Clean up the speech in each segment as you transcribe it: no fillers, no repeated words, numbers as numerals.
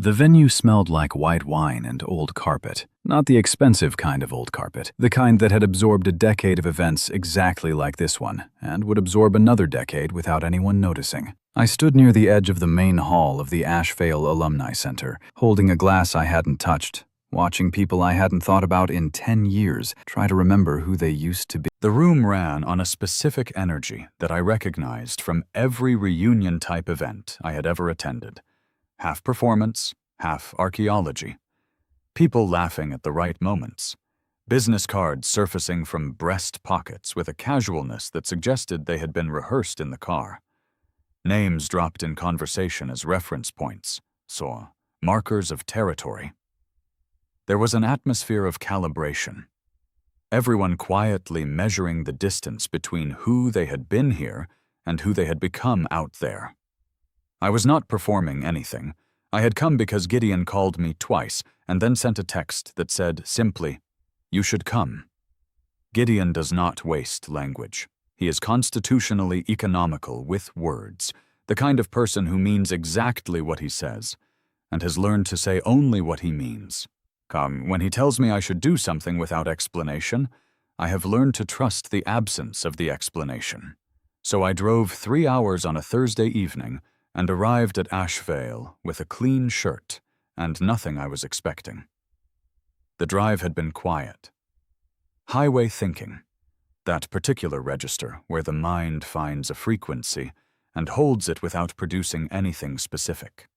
The venue smelled like white wine and old carpet. Not the expensive kind of old carpet, the kind that had absorbed a decade of events exactly like this one, and would absorb another decade without anyone noticing. I stood near the edge of the main hall of the Ashevale Alumni Center, holding a glass I hadn't touched, watching people I hadn't thought about in 10 years try to remember who they used to be. The room ran on a specific energy that I recognized from every reunion-type event I had ever attended. Half performance, half archaeology. People laughing at the right moments. Business cards surfacing from breast pockets with a casualness that suggested they had been rehearsed in the car. Names dropped in conversation as reference points, so markers of territory. There was an atmosphere of calibration. Everyone quietly measuring the distance between who they had been here and who they had become out there. I was not performing anything. I had come because Gideon called me twice and then sent a text that said simply, "You should come." Gideon does not waste language. He is constitutionally economical with words, the kind of person who means exactly what he says, and has learned to say only what he means. When he tells me I should do something without explanation, I have learned to trust the absence of the explanation. So I drove 3 hours on a Thursday evening and arrived at Ashevale with a clean shirt and nothing I was expecting. The drive had been quiet. Highway thinking, that particular register where the mind finds a frequency and holds it without producing anything specific.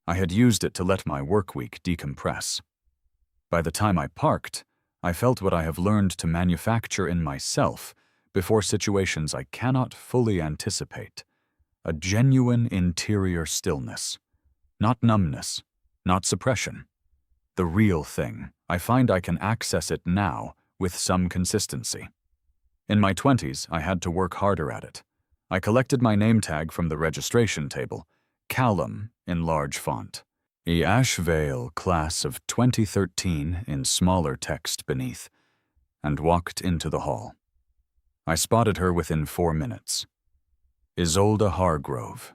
I had used it to let my work week decompress. By the time I parked, I felt what I have learned to manufacture in myself before situations I cannot fully anticipate. A genuine interior stillness. Not numbness, not suppression. The real thing. I find I can access it now with some consistency. In my 20s, I had to work harder at it. I collected my name tag from the registration table, Callum in large font. The Ashevale class of 2013 in smaller text beneath, and walked into the hall. I spotted her within 4 minutes. Isolde Hargrove.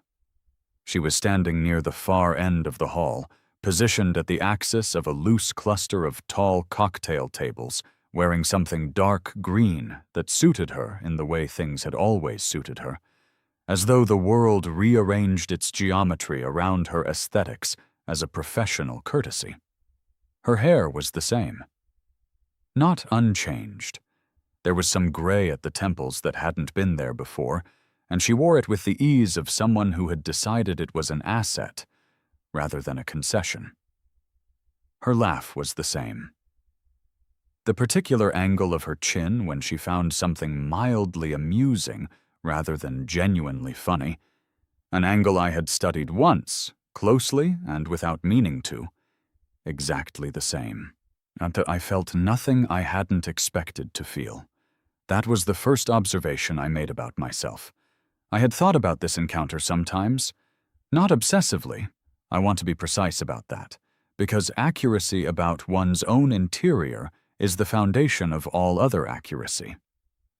She was standing near the far end of the hall, positioned at the axis of a loose cluster of tall cocktail tables, wearing something dark green that suited her in the way things had always suited her, as though the world rearranged its geometry around her aesthetics as a professional courtesy. Her hair was the same. Not unchanged. There was some gray at the temples that hadn't been there before, and she wore it with the ease of someone who had decided it was an asset rather than a concession. Her laugh was the same. The particular angle of her chin when she found something mildly amusing rather than genuinely funny, an angle I had studied once, closely and without meaning to, exactly the same. And I felt nothing I hadn't expected to feel. That was the first observation I made about myself. I had thought about this encounter sometimes, not obsessively. I want to be precise about that, because accuracy about one's own interior is the foundation of all other accuracy.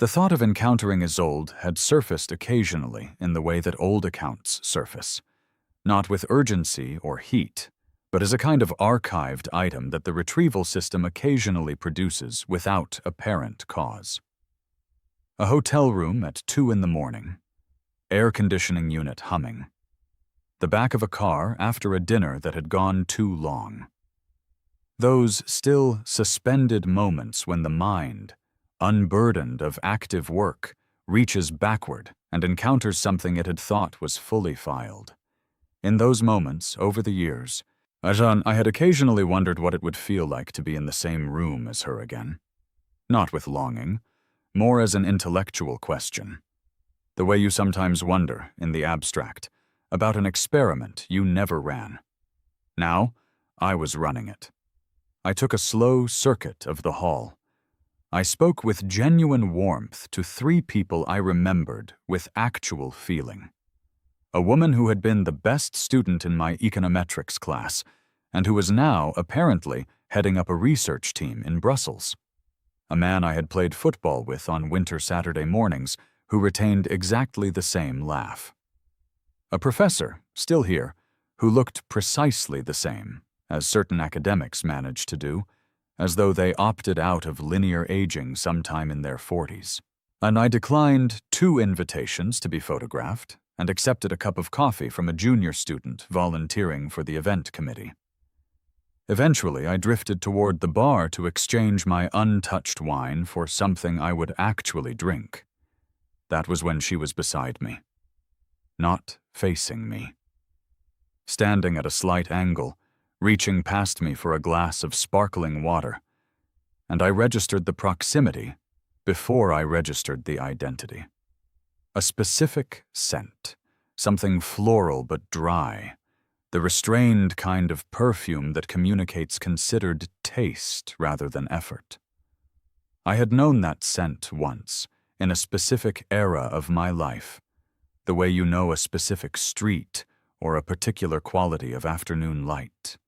The thought of encountering Isolde had surfaced occasionally in the way that old accounts surface, not with urgency or heat, but as a kind of archived item that the retrieval system occasionally produces without apparent cause. A hotel room at 2 in the morning. Air conditioning unit humming. The back of a car after a dinner that had gone too long. Those still suspended moments when the mind, unburdened of active work, reaches backward and encounters something it had thought was fully filed. In those moments, over the years, I had occasionally wondered what it would feel like to be in the same room as her again. Not with longing, more as an intellectual question. The way you sometimes wonder, in the abstract, about an experiment you never ran. Now, I was running it. I took a slow circuit of the hall. I spoke with genuine warmth to 3 people I remembered with actual feeling. A woman who had been the best student in my econometrics class, and who was now, apparently, heading up a research team in Brussels. A man I had played football with on winter Saturday mornings, who retained exactly the same laugh. A professor, still here, who looked precisely the same, as certain academics managed to do, as though they opted out of linear aging sometime in their 40s. And I declined 2 invitations to be photographed and accepted a cup of coffee from a junior student volunteering for the event committee. Eventually, I drifted toward the bar to exchange my untouched wine for something I would actually drink. That was when she was beside me, not facing me. Standing at a slight angle, reaching past me for a glass of sparkling water, and I registered the proximity before I registered the identity. A specific scent, something floral but dry, the restrained kind of perfume that communicates considered taste rather than effort. I had known that scent once, in a specific era of my life, the way you know a specific street or a particular quality of afternoon light.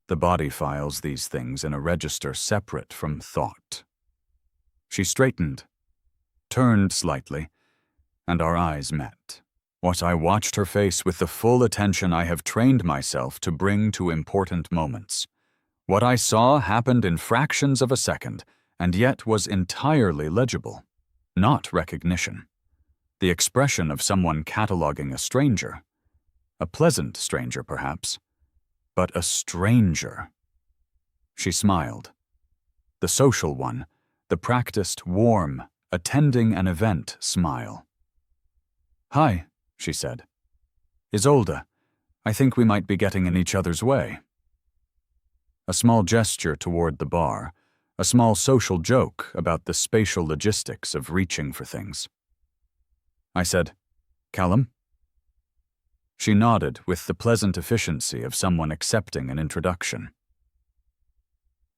The body files these things in a register separate from thought. She straightened, turned slightly, and our eyes met. What I watched her face with the full attention I have trained myself to bring to important moments. What I saw happened in fractions of a second, and yet was entirely legible. Not recognition. The expression of someone cataloging a stranger. A pleasant stranger, perhaps, but a stranger. She smiled. The social one, the practiced, warm, attending an event smile. "Hi," she said. "Isolde, I think we might be getting in each other's way." A small gesture toward the bar, a small social joke about the spatial logistics of reaching for things. I said, "Callum?" She nodded with the pleasant efficiency of someone accepting an introduction.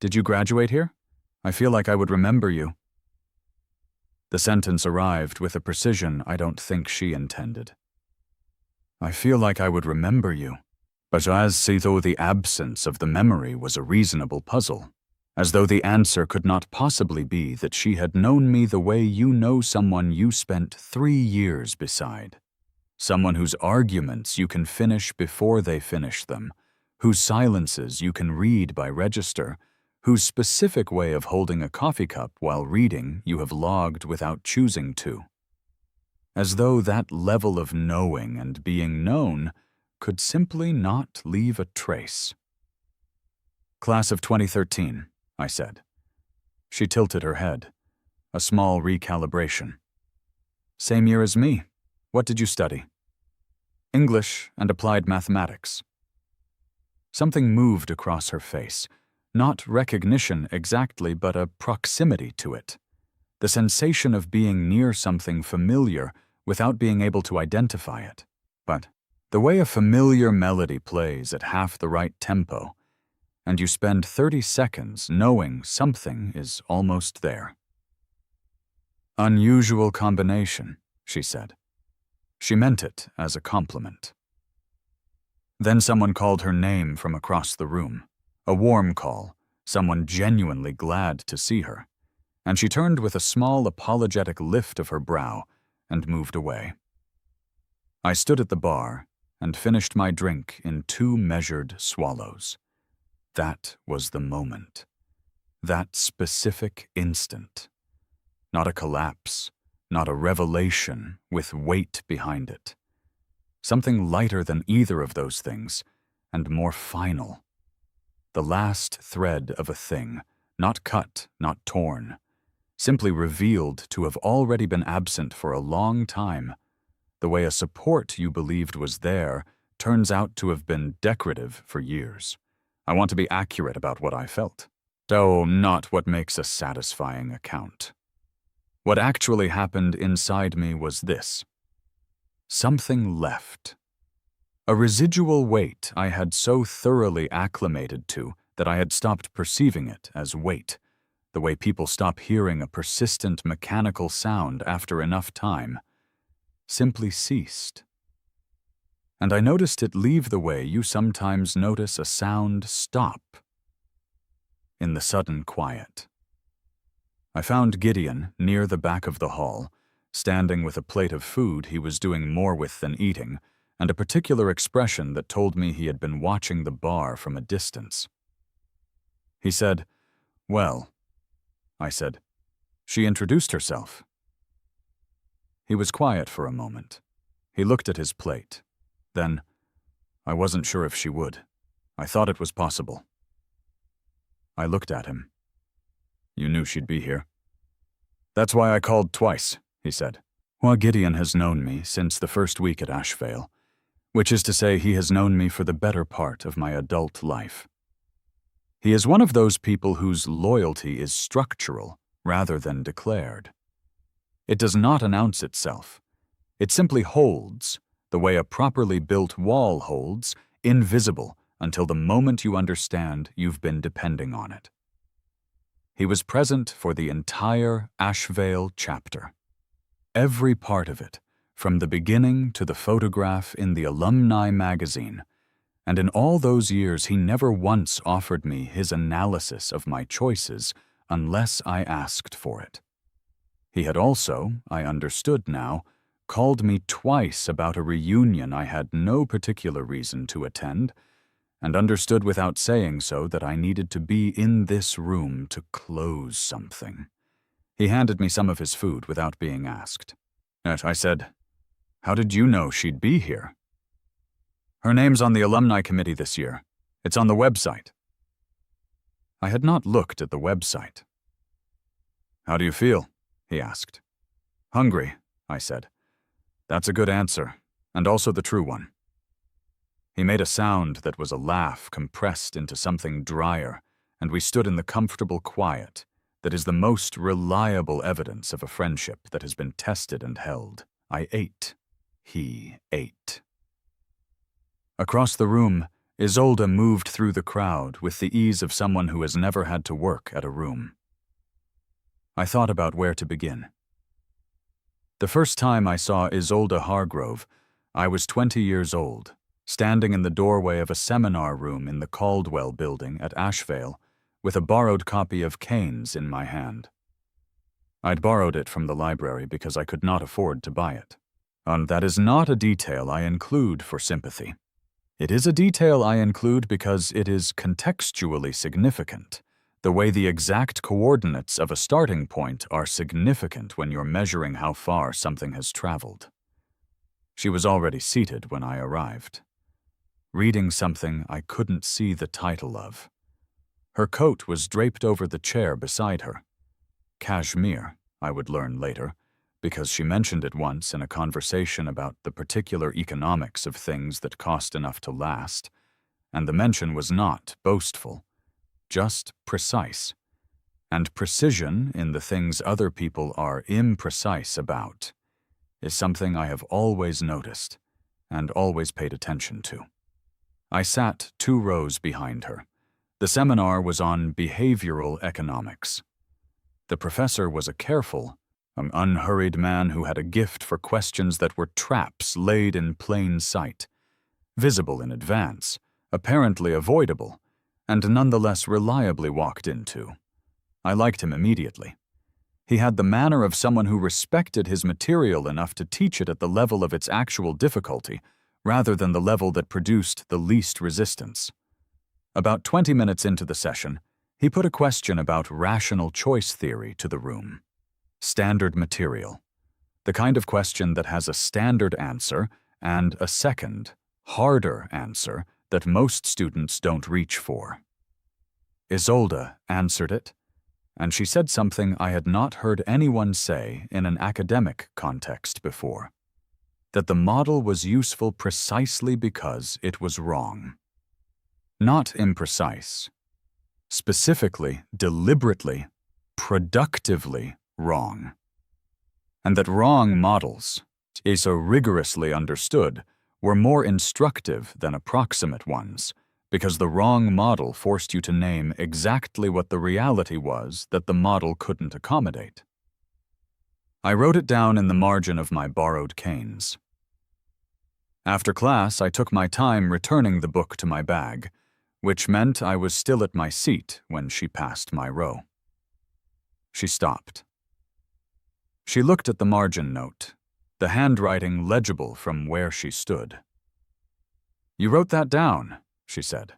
"Did you graduate here? I feel like I would remember you." The sentence arrived with a precision I don't think she intended. I feel like I would remember you, but as though the absence of the memory was a reasonable puzzle, as though the answer could not possibly be that she had known me the way you know someone you spent 3 years beside. Someone whose arguments you can finish before they finish them, whose silences you can read by register, whose specific way of holding a coffee cup while reading you have logged without choosing to. As though that level of knowing and being known could simply not leave a trace. "Class of 2013, I said. She tilted her head, a small recalibration. "Same year as me. What did you study?" "English and applied mathematics." Something moved across her face, not recognition exactly, but a proximity to it. The sensation of being near something familiar without being able to identify it. But the way a familiar melody plays at half the right tempo, and you spend 30 seconds knowing something is almost there. "Unusual combination," she said. She meant it as a compliment. Then someone called her name from across the room, a warm call, someone genuinely glad to see her, and she turned with a small apologetic lift of her brow and moved away. I stood at the bar and finished my drink in 2 measured swallows. That was the moment. That specific instant. Not a collapse, not a revelation with weight behind it. Something lighter than either of those things, and more final. The last thread of a thing, not cut, not torn, simply revealed to have already been absent for a long time. The way a support you believed was there turns out to have been decorative for years. I want to be accurate about what I felt, though not what makes a satisfying account. What actually happened inside me was this. Something left. A residual weight I had so thoroughly acclimated to that I had stopped perceiving it as weight, the way people stop hearing a persistent mechanical sound after enough time, simply ceased. And I noticed it leave the way you sometimes notice a sound stop. In the sudden quiet. I found Gideon near the back of the hall, standing with a plate of food he was doing more with than eating, and a particular expression that told me he had been watching the bar from a distance. He said, "Well," I said, "she introduced herself." He was quiet for a moment. He looked at his plate. Then, "I wasn't sure if she would. I thought it was possible." I looked at him. "You knew she'd be here." "That's why I called twice," he said. "Well, Gideon has known me since the first week at Ashvale, which is to say he has known me for the better part of my adult life. He is one of those people whose loyalty is structural rather than declared. It does not announce itself. It simply holds, the way a properly built wall holds, invisible until the moment you understand you've been depending on it. He was present for the entire Ashvale chapter. Every part of it, from the beginning to the photograph in the alumni magazine, and in all those years he never once offered me his analysis of my choices unless I asked for it. He had also, I understood now, called me twice about a reunion I had no particular reason to attend, and understood without saying so that I needed to be in this room to close something. He handed me some of his food without being asked. I said, "How did you know she'd be here?" "Her name's on the alumni committee this year. It's on the website." I had not looked at the website. "How do you feel?" he asked. "Hungry," I said. "That's a good answer, and also the true one." He made a sound that was a laugh compressed into something drier, and we stood in the comfortable quiet that is the most reliable evidence of a friendship that has been tested and held. I ate. He ate. Across the room, Isolde moved through the crowd with the ease of someone who has never had to work at a room. I thought about where to begin. The first time I saw Isolde Hargrove, I was 20 years old, standing in the doorway of a seminar room in the Caldwell building at Ashvale, with a borrowed copy of Keynes in my hand. I'd borrowed it from the library because I could not afford to buy it. And that is not a detail I include for sympathy. It is a detail I include because it is contextually significant, the way the exact coordinates of a starting point are significant when you're measuring how far something has traveled. She was already seated when I arrived, reading something I couldn't see the title of. Her coat was draped over the chair beside her. Cashmere, I would learn later, because she mentioned it once in a conversation about the particular economics of things that cost enough to last, and the mention was not boastful, just precise. And precision in the things other people are imprecise about is something I have always noticed and always paid attention to. I sat 2 rows behind her. The seminar was on behavioral economics. The professor was a careful, unhurried man who had a gift for questions that were traps laid in plain sight, visible in advance, apparently avoidable, and nonetheless reliably walked into. I liked him immediately. He had the manner of someone who respected his material enough to teach it at the level of its actual difficulty, rather than the level that produced the least resistance. About 20 minutes into the session, he put a question about rational choice theory to the room. Standard material. The kind of question that has a standard answer and a second, harder answer that most students don't reach for. Isolde answered it, and she said something I had not heard anyone say in an academic context before, that the model was useful precisely because it was wrong. Not imprecise. Specifically, deliberately, productively wrong. And that wrong models, so rigorously understood, were more instructive than approximate ones, because the wrong model forced you to name exactly what the reality was that the model couldn't accommodate. I wrote it down in the margin of my borrowed Keynes. After class, I took my time returning the book to my bag, which meant I was still at my seat when she passed my row. She stopped. She looked at the margin note, the handwriting legible from where she stood. "You wrote that down," she said.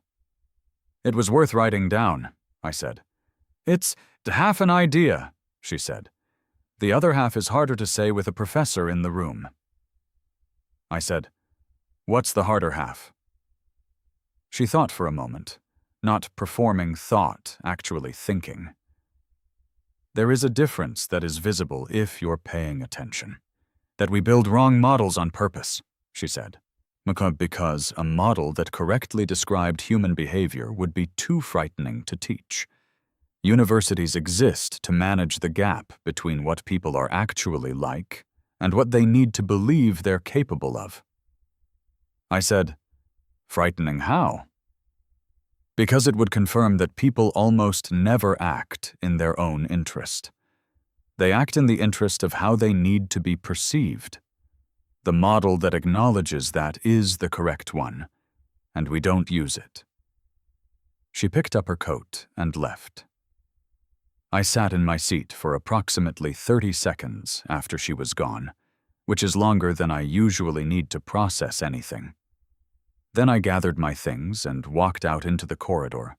"It was worth writing down," I said. "It's half an idea," she said. "The other half is harder to say with a professor in the room." I said, "What's the harder half?" She thought for a moment, not performing thought, actually thinking. "There is a difference that is visible if you're paying attention. That we build wrong models on purpose," she said. "Because a model that correctly described human behavior would be too frightening to teach. Universities exist to manage the gap between what people are actually like and what they need to believe they're capable of." I said, "Frightening how?" "Because it would confirm that people almost never act in their own interest. They act in the interest of how they need to be perceived. The model that acknowledges that is the correct one, and we don't use it." She picked up her coat and left. I sat in my seat for approximately 30 seconds after she was gone, which is longer than I usually need to process anything. Then I gathered my things and walked out into the corridor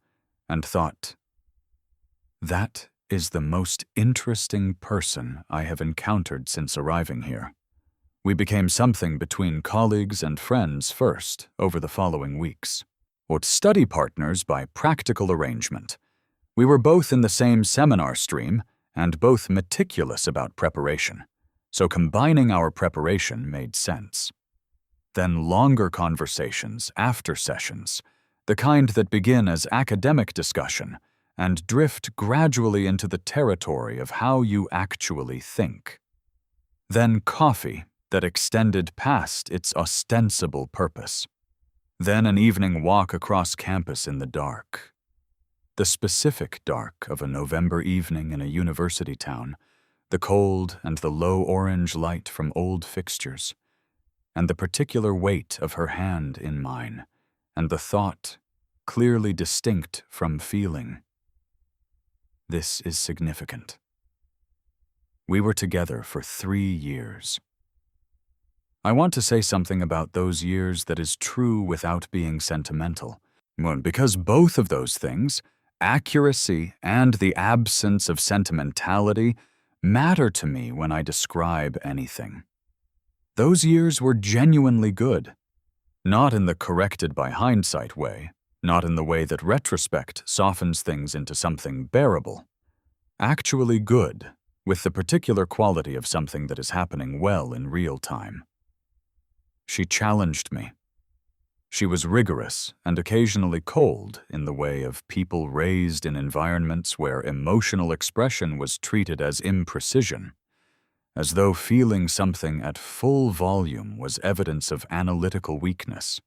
and thought, that is the most interesting person I have encountered since arriving here. We became something between colleagues and friends first over the following weeks, or study partners by practical arrangement. We were both in the same seminar stream and both meticulous about preparation, so combining our preparation made sense. Then longer conversations after sessions, the kind that begin as academic discussion and drift gradually into the territory of how you actually think. Then coffee that extended past its ostensible purpose. Then an evening walk across campus in the dark. The specific dark of a November evening in a university town, the cold and the low orange light from old fixtures, and the particular weight of her hand in mine, and the thought, clearly distinct from feeling. This is significant. We were together for 3 years. I want to say something about those years that is true without being sentimental, because both of those things, accuracy and the absence of sentimentality, matter to me when I describe anything. Those years were genuinely good, not in the corrected by hindsight way, not in the way that retrospect softens things into something bearable. Actually good, with the particular quality of something that is happening well in real time. She challenged me. She was rigorous and occasionally cold in the way of people raised in environments where emotional expression was treated as imprecision, as though feeling something at full volume was evidence of analytical weakness.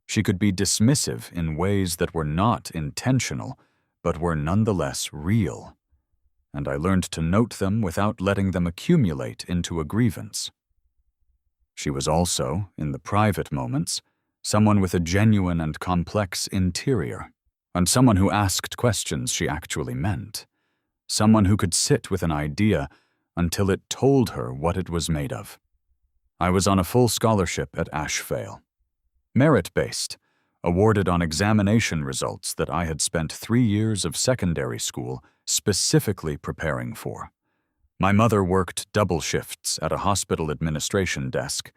She could be dismissive in ways that were not intentional, but were nonetheless real, and I learned to note them without letting them accumulate into a grievance. She was also, in the private moments, someone with a genuine and complex interior, and someone who asked questions she actually meant, someone who could sit with an idea until it told her what it was made of. I was on a full scholarship at Asheville. Merit-based, awarded on examination results that I had spent 3 years of secondary school specifically preparing for. My mother worked double shifts at a hospital administration desk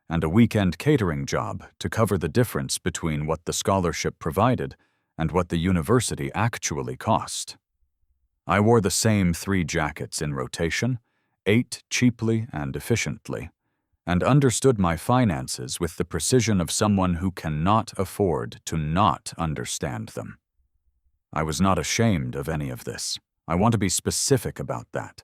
and a weekend catering job to cover the difference between what the scholarship provided and what the university actually cost. I wore the same 3 jackets in rotation, ate cheaply and efficiently, and understood my finances with the precision of someone who cannot afford to not understand them. I was not ashamed of any of this. I want to be specific about that.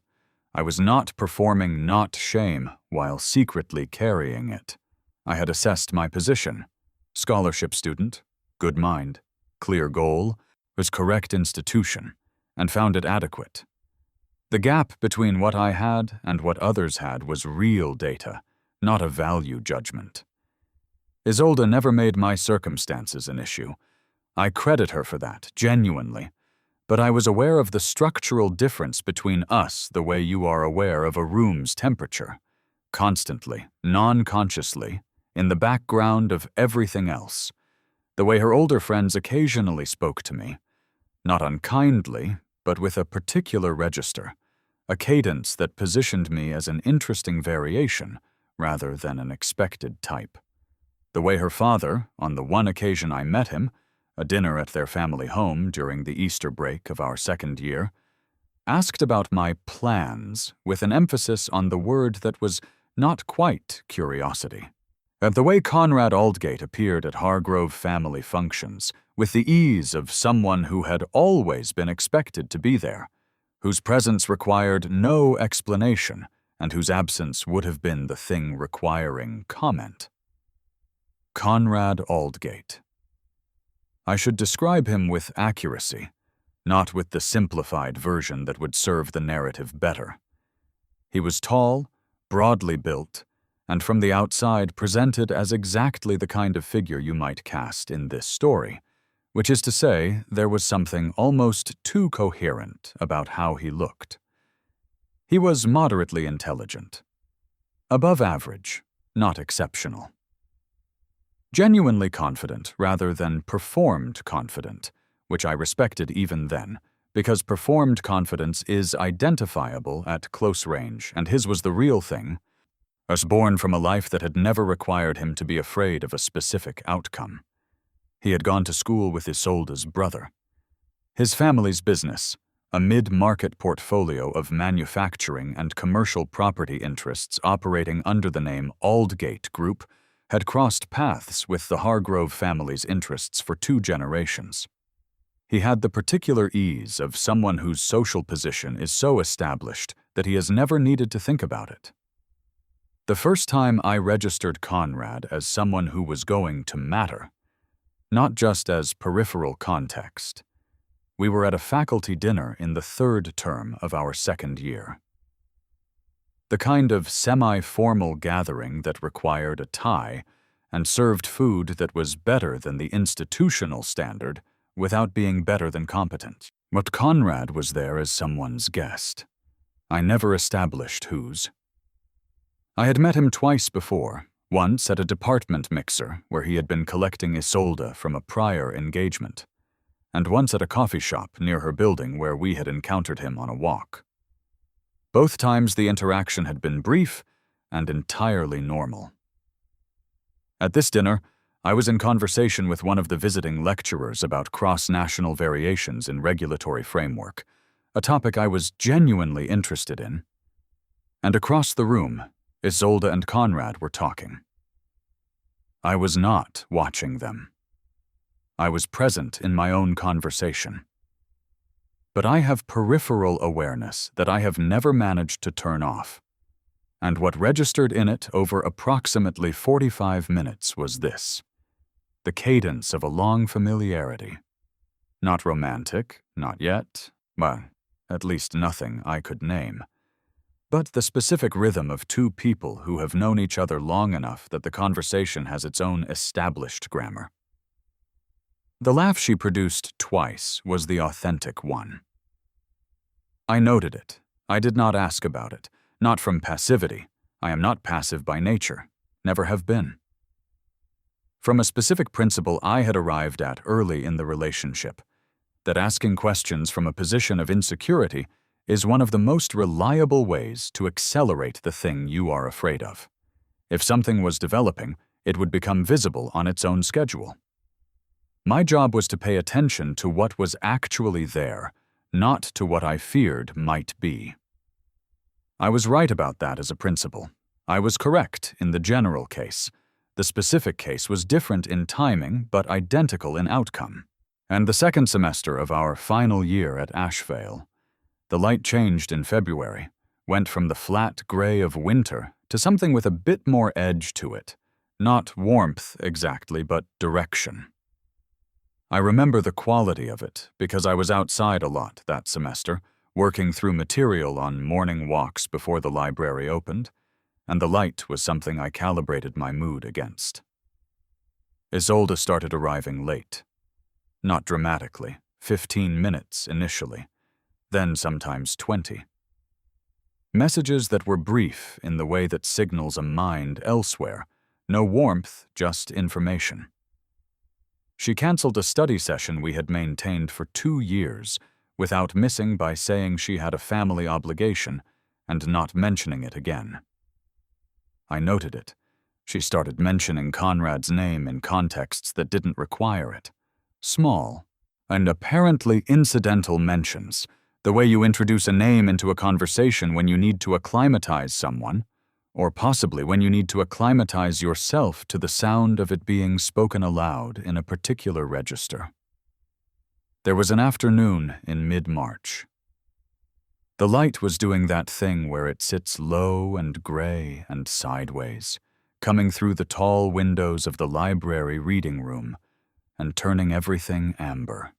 I was not performing not shame while secretly carrying it. I had assessed my position. Scholarship student, good mind, clear goal, was correct institution, and found it adequate. The gap between what I had and what others had was real data, not a value judgment. Isolde never made my circumstances an issue. I credit her for that, genuinely. But I was aware of the structural difference between us the way you are aware of a room's temperature. Constantly, non-consciously, in the background of everything else, The way her older friends occasionally spoke to me, not unkindly, but with a particular register, a cadence that positioned me as an interesting variation rather than an expected type. The way her father, on the one occasion I met him, a dinner at their family home during the Easter break of our second year, asked about my plans with an emphasis on the word that was not quite curiosity. And the way Conrad Aldgate appeared at Hargrove family functions, with the ease of someone who had always been expected to be there, whose presence required no explanation, and whose absence would have been the thing requiring comment. Conrad Aldgate. I should describe him with accuracy, not with the simplified version that would serve the narrative better. He was tall, broadly built, and from the outside presented as exactly the kind of figure you might cast in this story, which is to say, there was something almost too coherent about how he looked. He was moderately intelligent. Above average, not exceptional. Genuinely confident rather than performed confident, which I respected even then, because performed confidence is identifiable at close range, and his was the real thing, as born from a life that had never required him to be afraid of a specific outcome. He had gone to school with Isolde's brother. His family's business, a mid-market portfolio of manufacturing and commercial property interests operating under the name Aldgate Group, had crossed paths with the Hargrove family's interests for 2 generations. He had the particular ease of someone whose social position is so established that he has never needed to think about it. The first time I registered Conrad as someone who was going to matter, not just as peripheral context, we were at a faculty dinner in the 3rd term of our 2nd year. The kind of semi-formal gathering that required a tie and served food that was better than the institutional standard without being better than competent. But Conrad was there as someone's guest. I never established whose. I had met him twice before, once at a department mixer where he had been collecting Isolde from a prior engagement, and once at a coffee shop near her building where we had encountered him on a walk. Both times the interaction had been brief and entirely normal. At this dinner, I was in conversation with one of the visiting lecturers about cross-national variations in regulatory framework, a topic I was genuinely interested in. And across the room, Isolde and Conrad were talking. I was not watching them. I was present in my own conversation. But I have peripheral awareness that I have never managed to turn off. And what registered in it over approximately 45 minutes was this: the cadence of a long familiarity. Not romantic, not yet, well, at least nothing I could name. But the specific rhythm of 2 people who have known each other long enough that the conversation has its own established grammar. The laugh she produced twice was the authentic one. I noted it. I did not ask about it, not from passivity. I am not passive by nature, never have been. From a specific principle I had arrived at early in the relationship, that asking questions from a position of insecurity is one of the most reliable ways to accelerate the thing you are afraid of. If something was developing, it would become visible on its own schedule. My job was to pay attention to what was actually there, not to what I feared might be. I was right about that as a principle. I was correct in the general case. The specific case was different in timing, but identical in outcome. And the 2nd semester of our final year at Ashvale, the light changed in February, went from the flat gray of winter to something with a bit more edge to it. Not warmth exactly, but direction. I remember the quality of it because I was outside a lot that semester, working through material on morning walks before the library opened, and the light was something I calibrated my mood against. Isolde started arriving late. Not dramatically, 15 minutes initially, then sometimes 20. Messages that were brief in the way that signals a mind elsewhere, no warmth, just information. She canceled a study session we had maintained for 2 years without missing by saying she had a family obligation and not mentioning it again. I noted it. She started mentioning Conrad's name in contexts that didn't require it. Small and apparently incidental mentions, the way you introduce a name into a conversation when you need to acclimatize someone, or possibly when you need to acclimatize yourself to the sound of it being spoken aloud in a particular register. There was an afternoon in mid-March. The light was doing that thing where it sits low and gray and sideways, coming through the tall windows of the library reading room and turning everything amber.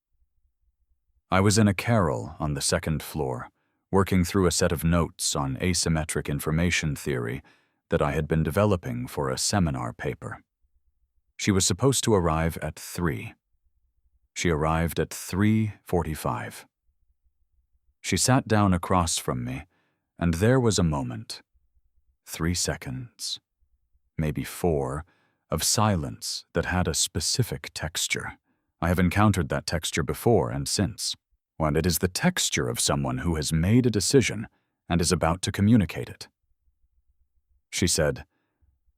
I was in a carrel on the second floor, working through a set of notes on asymmetric information theory that I had been developing for a seminar paper. She was supposed to arrive at 3. She arrived at 3:45. She sat down across from me, and there was a moment, 3 seconds, maybe 4, of silence that had a specific texture. I have encountered that texture before and since, and it is the texture of someone who has made a decision and is about to communicate it. She said,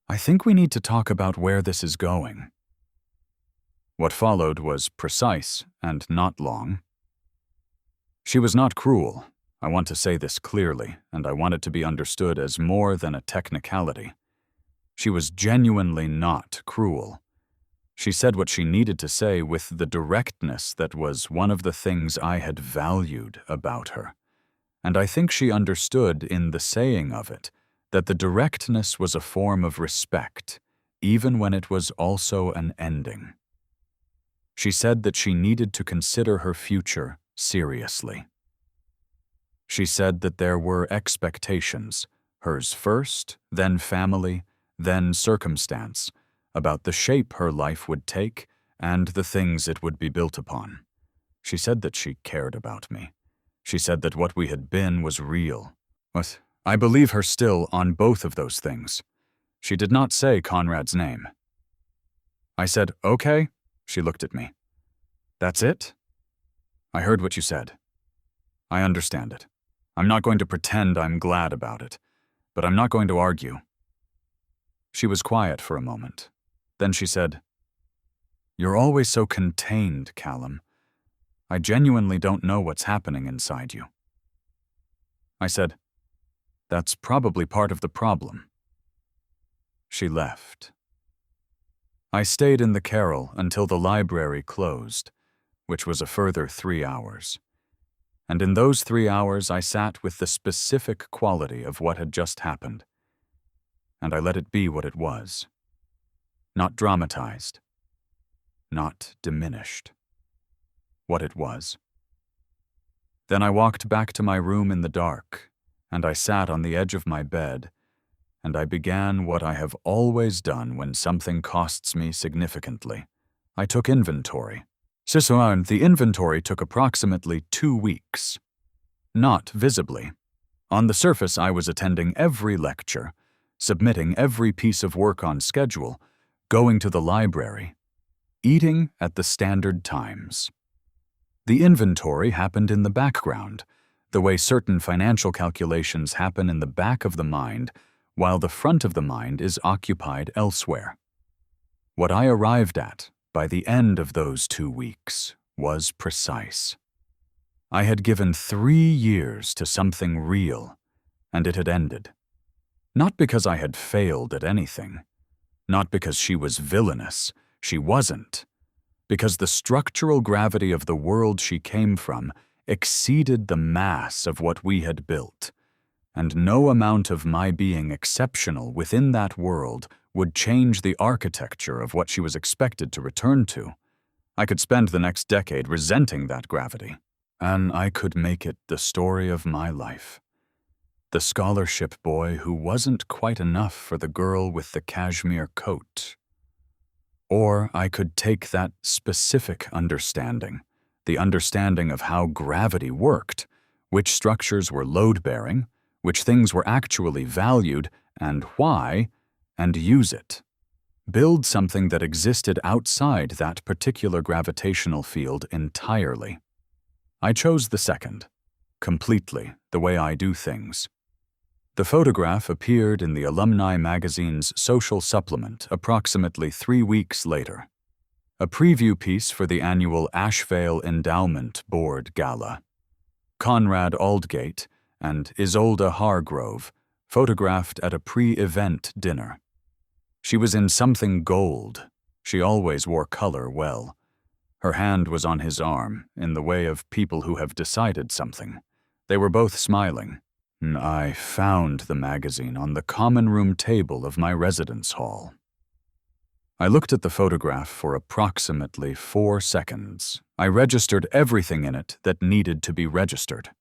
"I think we need to talk about where this is going." What followed was precise and not long. She was not cruel. I want to say this clearly, and I want it to be understood as more than a technicality. She was genuinely not cruel. She said what she needed to say with the directness that was one of the things I had valued about her. And I think she understood in the saying of it that the directness was a form of respect, even when it was also an ending. She said that she needed to consider her future seriously. She said that there were expectations, hers first, then family, then circumstance, about the shape her life would take and the things it would be built upon. She said that she cared about me. She said that what we had been was real. But I believe her still on both of those things. She did not say Conrad's name. I said, "Okay." She looked at me. "That's it?" "I heard what you said. I understand it. I'm not going to pretend I'm glad about it, but I'm not going to argue." She was quiet for a moment. Then she said, "You're always so contained, Callum. I genuinely don't know what's happening inside you." I said, "That's probably part of the problem." She left. I stayed in the carrel until the library closed, which was a further 3 hours. And in those 3 hours I sat with the specific quality of what had just happened. And I let it be what it was. Not dramatized. Not diminished. What it was. Then I walked back to my room in the dark, and I sat on the edge of my bed, and I began what I have always done when something costs me significantly. I took inventory. The inventory took approximately 2 weeks. Not visibly. On the surface, I was attending every lecture, submitting every piece of work on schedule, going to the library, eating at the standard times. The inventory happened in the background, the way certain financial calculations happen in the back of the mind, while the front of the mind is occupied elsewhere. What I arrived at by the end of those 2 weeks was precise. I had given 3 years to something real, and it had ended. Not because I had failed at anything. Not because she was villainous. She wasn't. Because the structural gravity of the world she came from exceeded the mass of what we had built, and no amount of my being exceptional within that world would change the architecture of what she was expected to return to. I could spend the next decade resenting that gravity, and I could make it the story of my life. The scholarship boy who wasn't quite enough for the girl with the cashmere coat. Or I could take that specific understanding, the understanding of how gravity worked, which structures were load-bearing, which things were actually valued, and why, and use it. Build something that existed outside that particular gravitational field entirely. I chose the second, completely the way I do things. The photograph appeared in the Alumni magazine's social supplement approximately 3 weeks later. A preview piece for the annual Ashevale Endowment Board Gala. Conrad Aldgate and Isolde Hargrove photographed at a pre-event dinner. She was in something gold. She always wore color well. Her hand was on his arm, in the way of people who have decided something. They were both smiling. I found the magazine on the common room table of my residence hall. I looked at the photograph for approximately 4 seconds. I registered everything in it that needed to be registered.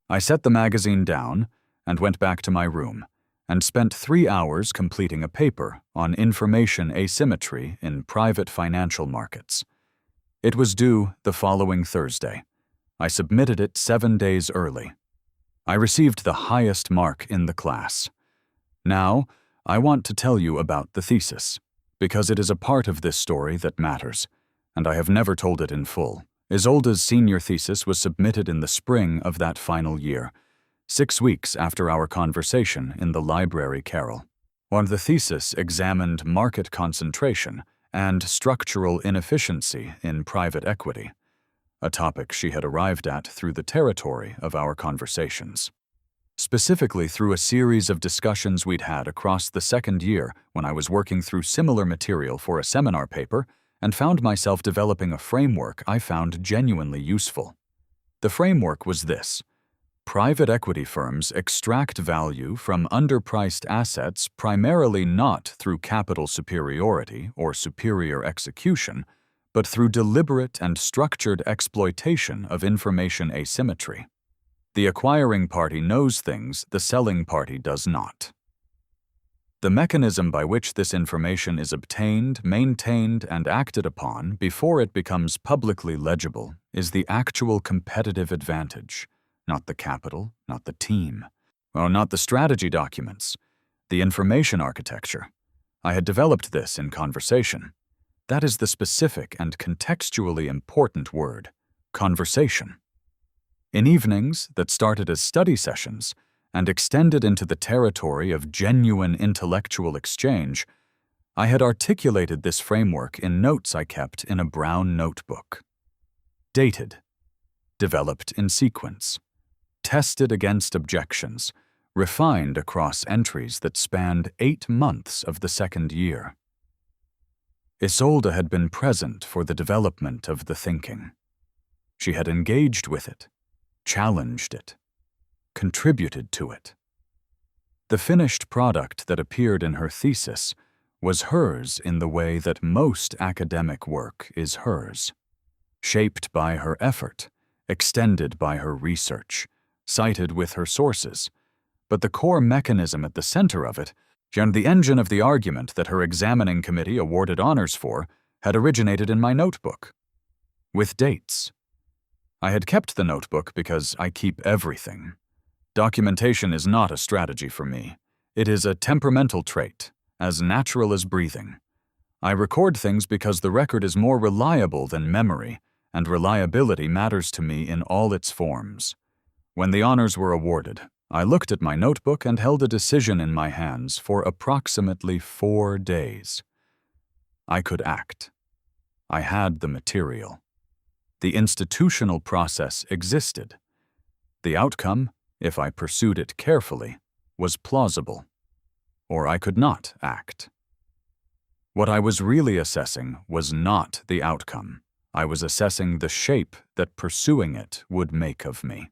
I set the magazine down and went back to my room, and spent 3 hours completing a paper on information asymmetry in private financial markets. It was due the following Thursday. I submitted it 7 days early. I received the highest mark in the class. Now, I want to tell you about the thesis, because it is a part of this story that matters, and I have never told it in full. Isolde's senior thesis was submitted in the spring of that final year, 6 weeks after our conversation in the library carrel. The thesis examined market concentration and structural inefficiency in private equity, a topic she had arrived at through the territory of our conversations. Specifically through a series of discussions we'd had across the second year when I was working through similar material for a seminar paper and found myself developing a framework I found genuinely useful. The framework was this: private equity firms extract value from underpriced assets primarily not through capital superiority or superior execution, but through deliberate and structured exploitation of information asymmetry. The acquiring party knows things the selling party does not. The mechanism by which this information is obtained, maintained, and acted upon before it becomes publicly legible is the actual competitive advantage, not the capital, not the team, not the strategy documents, the information architecture. I had developed this in conversation. That is the specific and contextually important word, conversation. In evenings that started as study sessions and extended into the territory of genuine intellectual exchange, I had articulated this framework in notes I kept in a brown notebook. Dated, developed in sequence, tested against objections, refined across entries that spanned 8 months of the second year. Isolde had been present for the development of the thinking. She had engaged with it, challenged it, contributed to it. The finished product that appeared in her thesis was hers in the way that most academic work is hers, shaped by her effort, extended by her research, cited with her sources, but the core mechanism at the center of it, and the engine of the argument that her examining committee awarded honors for, had originated in my notebook, with dates. I had kept the notebook because I keep everything. Documentation is not a strategy for me. It is a temperamental trait, as natural as breathing. I record things because the record is more reliable than memory, and reliability matters to me in all its forms. When the honors were awarded, I looked at my notebook and held a decision in my hands for approximately 4 days. I could act. I had the material. The institutional process existed. The outcome, if I pursued it carefully, was plausible. Or I could not act. What I was really assessing was not the outcome. I was assessing the shape that pursuing it would make of me.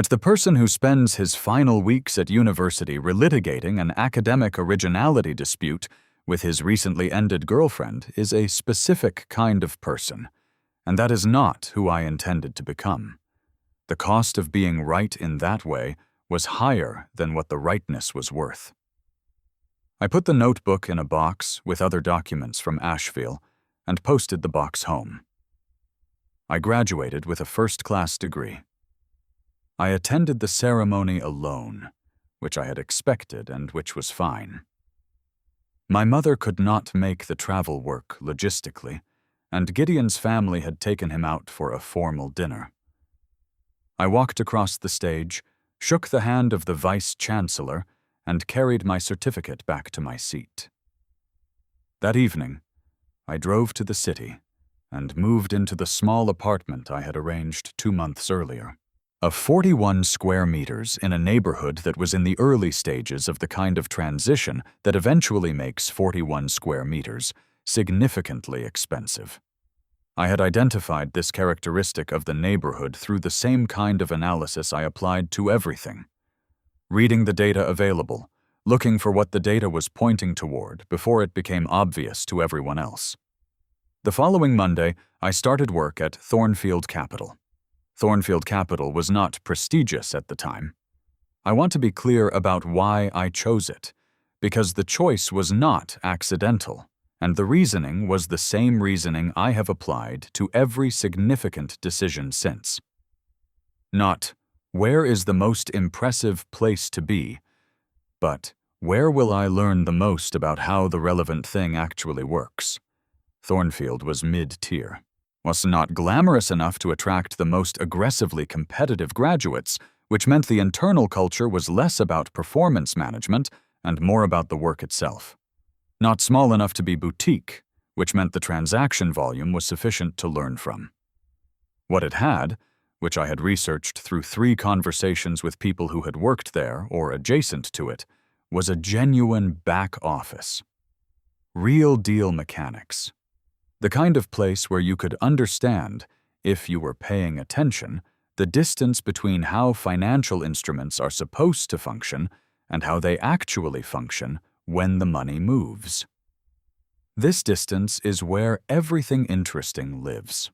The person who spends his final weeks at university relitigating an academic originality dispute with his recently ended girlfriend is a specific kind of person, and that is not who I intended to become. The cost of being right in that way was higher than what the rightness was worth. I put the notebook in a box with other documents from Asheville and posted the box home. I graduated with a first-class degree. I attended the ceremony alone, which I had expected and which was fine. My mother could not make the travel work logistically, and Gideon's family had taken him out for a formal dinner. I walked across the stage, shook the hand of the vice-chancellor, and carried my certificate back to my seat. That evening, I drove to the city and moved into the small apartment I had arranged 2 months earlier. Of 41 square meters in a neighborhood that was in the early stages of the kind of transition that eventually makes 41 square meters significantly expensive. I had identified this characteristic of the neighborhood through the same kind of analysis I applied to everything. Reading the data available, looking for what the data was pointing toward before it became obvious to everyone else. The following Monday, I started work at Thornfield Capital. Thornfield Capital was not prestigious at the time. I want to be clear about why I chose it, because the choice was not accidental, and the reasoning was the same reasoning I have applied to every significant decision since. Not, where is the most impressive place to be, but where will I learn the most about how the relevant thing actually works? Thornfield was mid-tier. Was not glamorous enough to attract the most aggressively competitive graduates, which meant the internal culture was less about performance management and more about the work itself. Not small enough to be boutique, which meant the transaction volume was sufficient to learn from. What it had, which I had researched through 3 conversations with people who had worked there or adjacent to it, was a genuine back office. Real deal mechanics. The kind of place where you could understand, if you were paying attention, the distance between how financial instruments are supposed to function and how they actually function when the money moves. This distance is where everything interesting lives.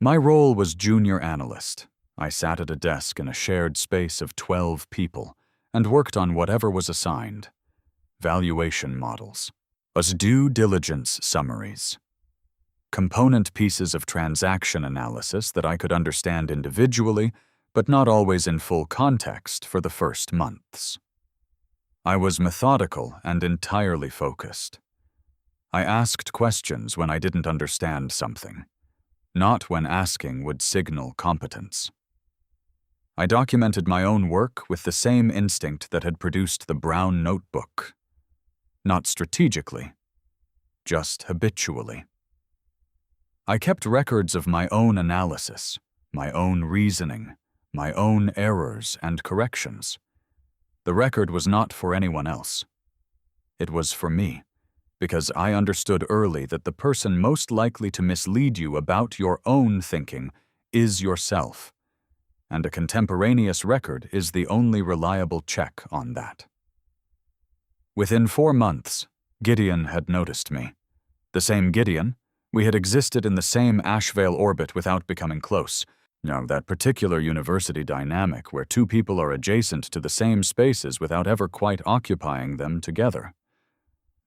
My role was junior analyst. I sat at a desk in a shared space of 12 people and worked on whatever was assigned. Valuation models. As due diligence summaries. Component pieces of transaction analysis that I could understand individually, but not always in full context for the first months. I was methodical and entirely focused. I asked questions when I didn't understand something, not when asking would signal competence. I documented my own work with the same instinct that had produced the brown notebook. Not strategically, just habitually. I kept records of my own analysis, my own reasoning, my own errors and corrections. The record was not for anyone else. It was for me, because I understood early that the person most likely to mislead you about your own thinking is yourself, and a contemporaneous record is the only reliable check on that. Within 4 months, Gideon had noticed me. The same Gideon, we had existed in the same Ashevale orbit without becoming close. Now, that particular university dynamic where 2 people are adjacent to the same spaces without ever quite occupying them together.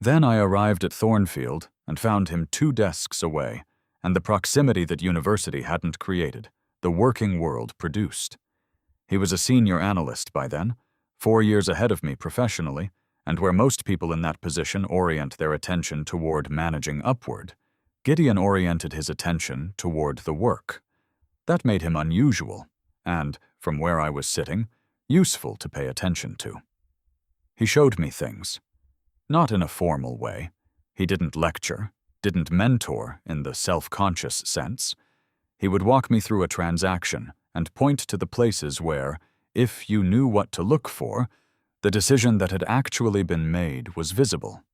Then I arrived at Thornfield and found him 2 desks away, and the proximity that university hadn't created, the working world produced. He was a senior analyst by then, 4 years ahead of me professionally, and where most people in that position orient their attention toward managing upward, Gideon oriented his attention toward the work. That made him unusual, and, from where I was sitting, useful to pay attention to. He showed me things. Not in a formal way. He didn't lecture, didn't mentor in the self-conscious sense. He would walk me through a transaction and point to the places where, if you knew what to look for, the decision that had actually been made was visible.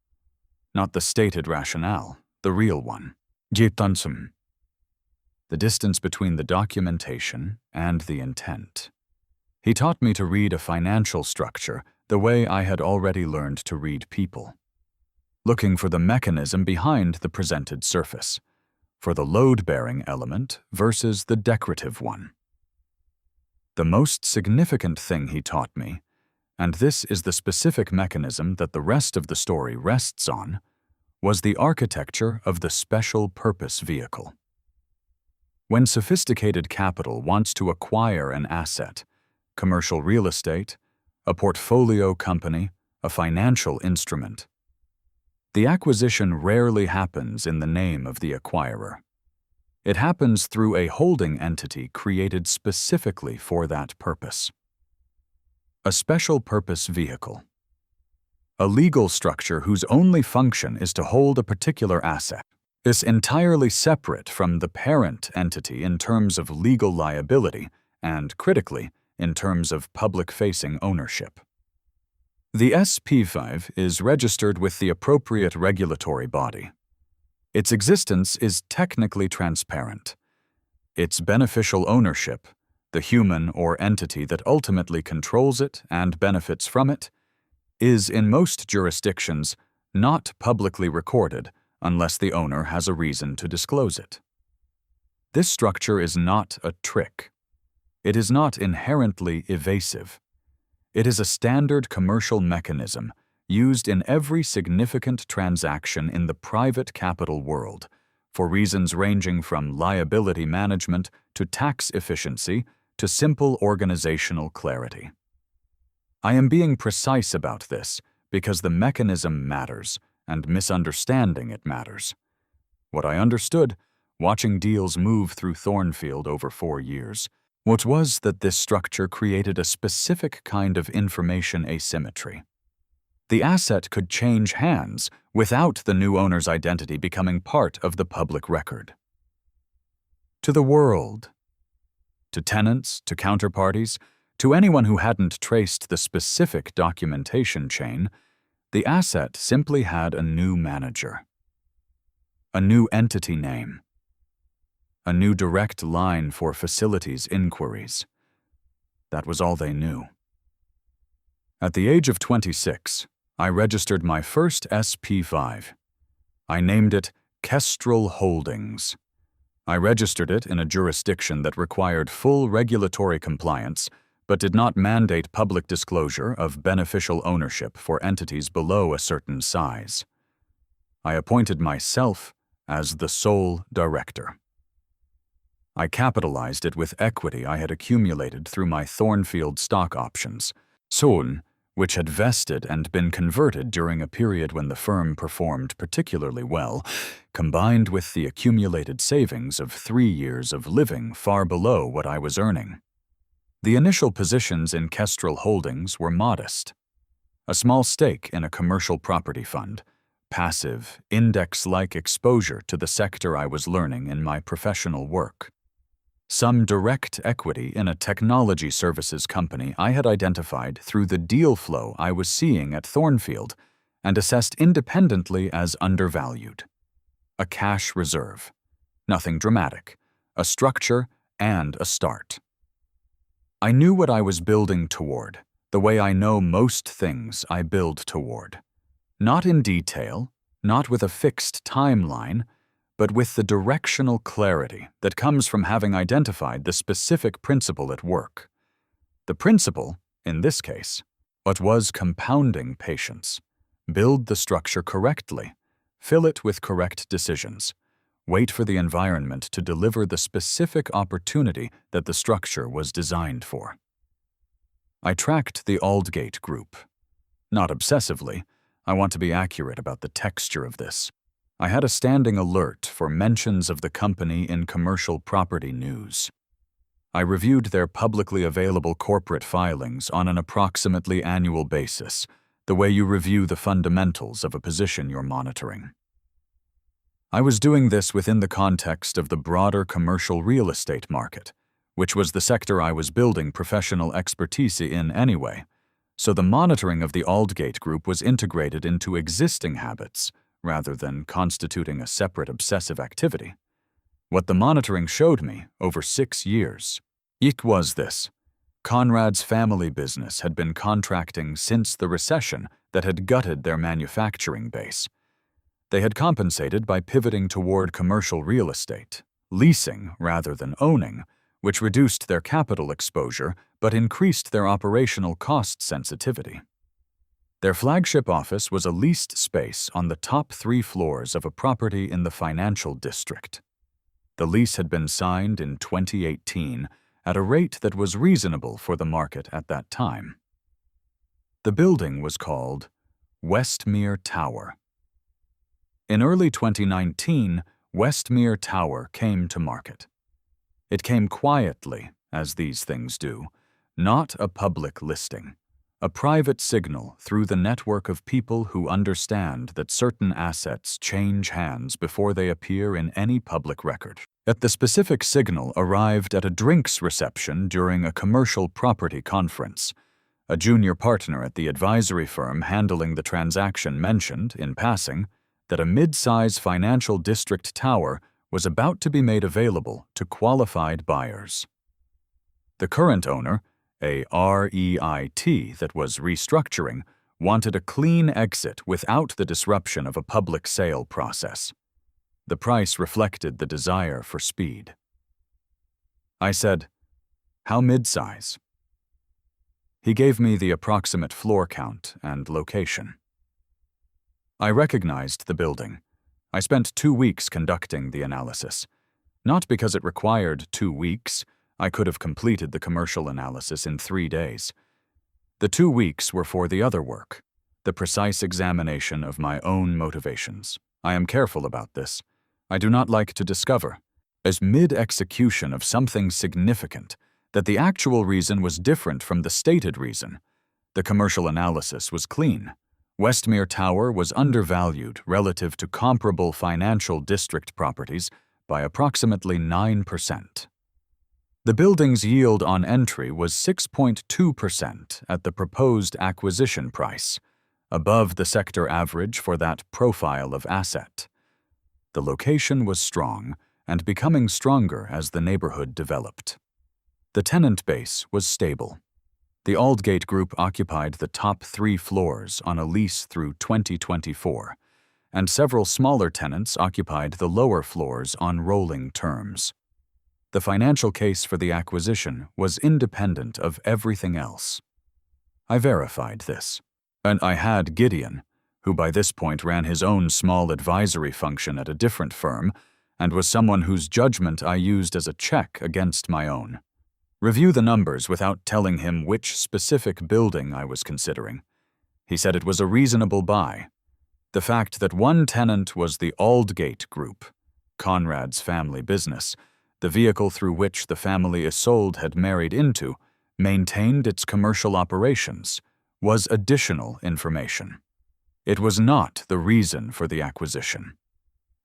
Not the stated rationale, the real one. The distance between the documentation and the intent. He taught me to read a financial structure the way I had already learned to read people. Looking for the mechanism behind the presented surface, for the load-bearing element versus the decorative one. The most significant thing he taught me, and this is the specific mechanism that the rest of the story rests on, was the architecture of the special purpose vehicle. When sophisticated capital wants to acquire an asset, commercial real estate, a portfolio company, a financial instrument, The acquisition rarely happens in the name of the acquirer. It happens through a holding entity created specifically for that purpose. A special purpose vehicle. A legal structure whose only function is to hold a particular asset is entirely separate from the parent entity in terms of legal liability and, critically, in terms of public-facing ownership. The SP5 is registered with the appropriate regulatory body. Its existence is technically transparent. Its beneficial ownership, the human or entity that ultimately controls it and benefits from it, is in most jurisdictions not publicly recorded unless the owner has a reason to disclose it. This structure is not a trick. It is not inherently evasive. It is a standard commercial mechanism used in every significant transaction in the private capital world for reasons ranging from liability management to tax efficiency to simple organizational clarity. I am being precise about this because the mechanism matters and misunderstanding it matters. What I understood, watching deals move through Thornfield over 4 years, what was that this structure created a specific kind of information asymmetry. The asset could change hands without the new owner's identity becoming part of the public record. To the world, to tenants, to counterparties, to anyone who hadn't traced the specific documentation chain, the asset simply had a new manager, a new entity name, a new direct line for facilities inquiries. That was all they knew. At the age of 26, I registered my first SP5. I named it Kestrel Holdings. I registered it in a jurisdiction that required full regulatory compliance but did not mandate public disclosure of beneficial ownership for entities below a certain size. I appointed myself as the sole director. I capitalized it with equity I had accumulated through my Thornfield stock options, soon, which had vested and been converted during a period when the firm performed particularly well, combined with the accumulated savings of 3 years of living far below what I was earning. The initial positions in Kestrel Holdings were modest. A small stake in a commercial property fund, passive, index-like exposure to the sector I was learning in my professional work. Some direct equity in a technology services company I had identified through the deal flow I was seeing at Thornfield and assessed independently as undervalued. A cash reserve. Nothing dramatic. A structure and a start. I knew what I was building toward, the way I know most things I build toward. Not in detail, not with a fixed timeline, but with the directional clarity that comes from having identified the specific principle at work. The principle, in this case, what was compounding patience. Build the structure correctly, fill it with correct decisions, wait for the environment to deliver the specific opportunity that the structure was designed for. I tracked the Aldgate Group. Not obsessively, I want to be accurate about the texture of this. I had a standing alert for mentions of the company in commercial property news. I reviewed their publicly available corporate filings on an approximately annual basis, the way you review the fundamentals of a position you're monitoring. I was doing this within the context of the broader commercial real estate market, which was the sector I was building professional expertise in anyway, so the monitoring of the Aldgate Group was integrated into existing habits, rather than constituting a separate obsessive activity. What the monitoring showed me over 6 years, it was this. Conrad's family business had been contracting since the recession that had gutted their manufacturing base. They had compensated by pivoting toward commercial real estate, leasing rather than owning, which reduced their capital exposure but increased their operational cost sensitivity. Their flagship office was a leased space on the top 3 floors of a property in the financial district. The lease had been signed in 2018 at a rate that was reasonable for the market at that time. The building was called Westmere Tower. In early 2019, Westmere Tower came to market. It came quietly, as these things do, not a public listing, a private signal through the network of people who understand that certain assets change hands before they appear in any public record. Yet the specific signal arrived at a drinks reception during a commercial property conference. A junior partner at the advisory firm handling the transaction mentioned, in passing, that a mid-size financial district tower was about to be made available to qualified buyers. The current owner, a REIT that was restructuring, wanted a clean exit without the disruption of a public sale process. The price reflected the desire for speed. I said, "How mid-size?" He gave me the approximate floor count and location. I recognized the building. I spent 2 weeks conducting the analysis. Not because it required 2 weeks. I could have completed the commercial analysis in 3 days. The 2 weeks were for the other work, the precise examination of my own motivations. I am careful about this. I do not like to discover, as mid-execution of something significant, that the actual reason was different from the stated reason. The commercial analysis was clean. Westmere Tower was undervalued relative to comparable financial district properties by approximately 9%. The building's yield on entry was 6.2% at the proposed acquisition price, above the sector average for that profile of asset. The location was strong and becoming stronger as the neighborhood developed. The tenant base was stable. The Aldgate Group occupied the top 3 floors on a lease through 2024, and several smaller tenants occupied the lower floors on rolling terms. The financial case for the acquisition was independent of everything else. I verified this, and I had Gideon, who by this point ran his own small advisory function at a different firm and was someone whose judgment I used as a check against my own, review the numbers without telling him which specific building I was considering. He said it was a reasonable buy. The fact that one tenant was the Aldgate Group, Conrad's family business, the vehicle through which the family Isolde had married into, maintained its commercial operations, was additional information. It was not the reason for the acquisition.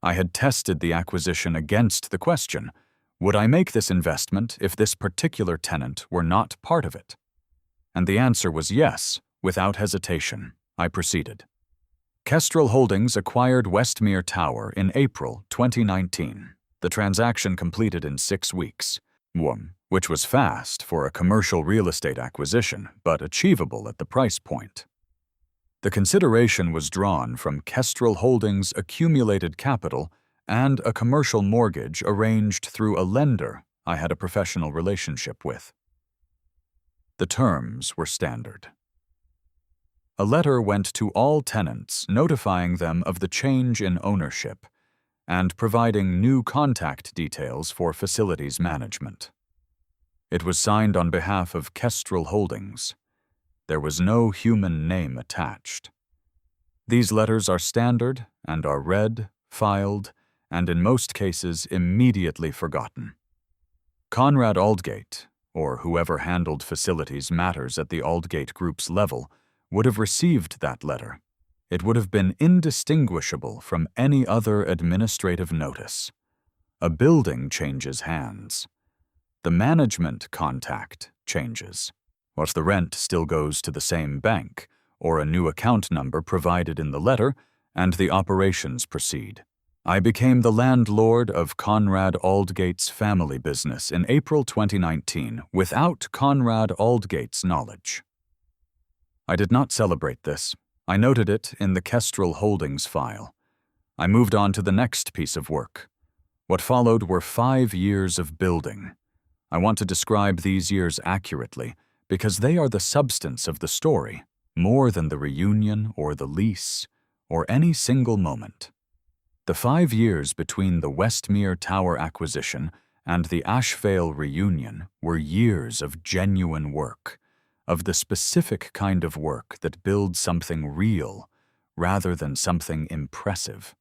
I had tested the acquisition against the question, would I make this investment if this particular tenant were not part of it? And the answer was yes, without hesitation. I proceeded. Kestrel Holdings acquired Westmere Tower in April 2019. The transaction completed in 6 weeks, which was fast for a commercial real estate acquisition, but achievable at the price point. The consideration was drawn from Kestrel Holdings' accumulated capital and a commercial mortgage arranged through a lender I had a professional relationship with. The terms were standard. A letter went to all tenants notifying them of the change in ownership and providing new contact details for facilities management. It was signed on behalf of Kestrel Holdings. There was no human name attached. These letters are standard and are read, filed, and in most cases immediately forgotten. Conrad Aldgate, or whoever handled facilities matters at the Aldgate Group's level, would have received that letter. It would have been indistinguishable from any other administrative notice. A building changes hands. The management contact changes, but the rent still goes to the same bank, or a new account number provided in the letter, and the operations proceed. I became the landlord of Conrad Aldgate's family business in April 2019 without Conrad Aldgate's knowledge. I did not celebrate this. I noted it in the Kestrel Holdings file. I moved on to the next piece of work. What followed were 5 years of building. I want to describe these years accurately because they are the substance of the story, more than the reunion or the lease, or any single moment. The 5 years between the Westmere Tower acquisition and the Ashvale reunion were years of genuine work, of the specific kind of work that builds something real rather than something impressive.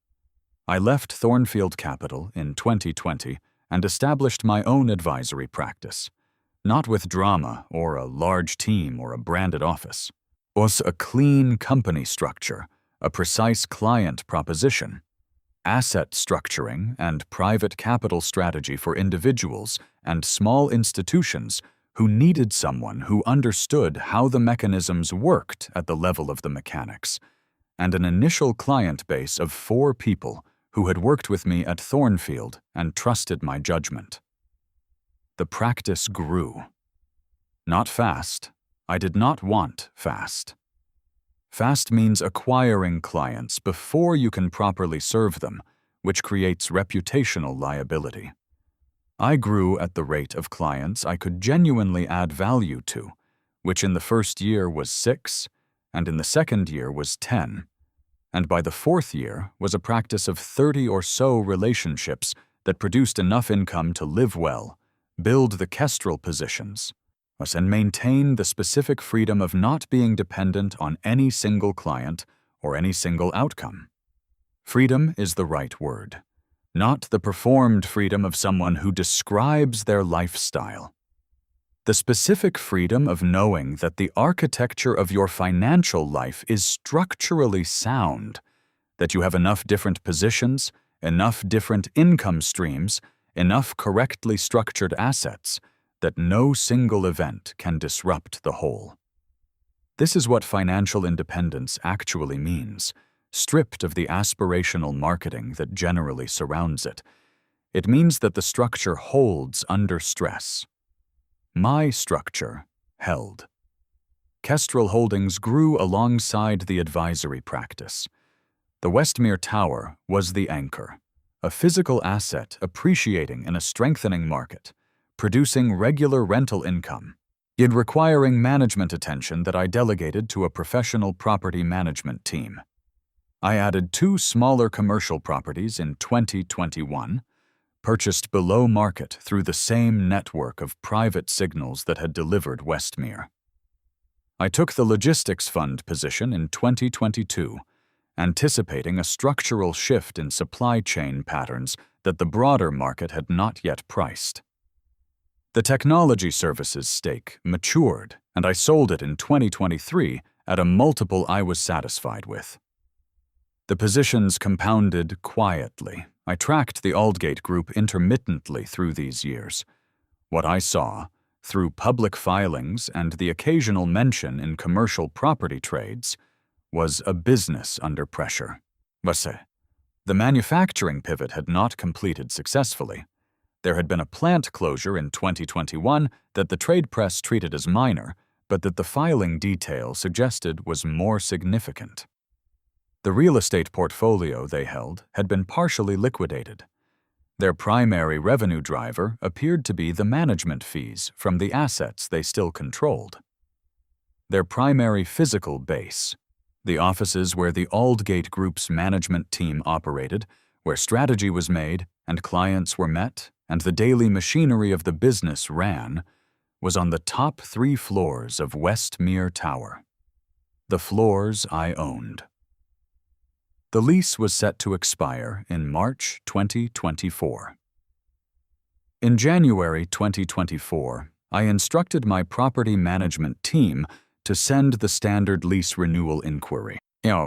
I left Thornfield Capital in 2020 and established my own advisory practice, not with drama or a large team or a branded office. It was a clean company structure, a precise client proposition, asset structuring and private capital strategy for individuals and small institutions who needed someone who understood how the mechanisms worked at the level of the mechanics, and an initial client base of 4 people who had worked with me at Thornfield and trusted my judgment. The practice grew. Not fast. I did not want fast. Fast means acquiring clients before you can properly serve them, which creates reputational liability. I grew at the rate of clients I could genuinely add value to, which in the first year was 6, and in the second year was 10, and by the 4th year was a practice of 30 or so relationships that produced enough income to live well, build the Kestrel positions, and maintain the specific freedom of not being dependent on any single client or any single outcome. Freedom is the right word, not the performed freedom of someone who describes their lifestyle. The specific freedom of knowing that the architecture of your financial life is structurally sound, that you have enough different positions, enough different income streams, enough correctly structured assets, that no single event can disrupt the whole. This is what financial independence actually means, stripped of the aspirational marketing that generally surrounds it. It means that the structure holds under stress. My structure held. Kestrel Holdings grew alongside the advisory practice. The Westmere Tower was the anchor, a physical asset appreciating in a strengthening market, producing regular rental income, yet requiring management attention that I delegated to a professional property management team. I added 2 smaller commercial properties in 2021, purchased below market through the same network of private signals that had delivered Westmere. I took the logistics fund position in 2022, anticipating a structural shift in supply chain patterns that the broader market had not yet priced. The technology services stake matured, and I sold it in 2023 at a multiple I was satisfied with. The positions compounded quietly. I tracked the Aldgate Group intermittently through these years. What I saw, through public filings and the occasional mention in commercial property trades, was a business under pressure. The manufacturing pivot had not completed successfully. There had been a plant closure in 2021 that the trade press treated as minor, but that the filing detail suggested was more significant. The real estate portfolio they held had been partially liquidated. Their primary revenue driver appeared to be the management fees from the assets they still controlled. Their primary physical base, the offices where the Aldgate Group's management team operated, where strategy was made and clients were met, and the daily machinery of the business ran, was on the top 3 floors of Westmere Tower. The floors I owned. The lease was set to expire in March 2024. In January 2024, I instructed my property management team to send the standard lease renewal inquiry.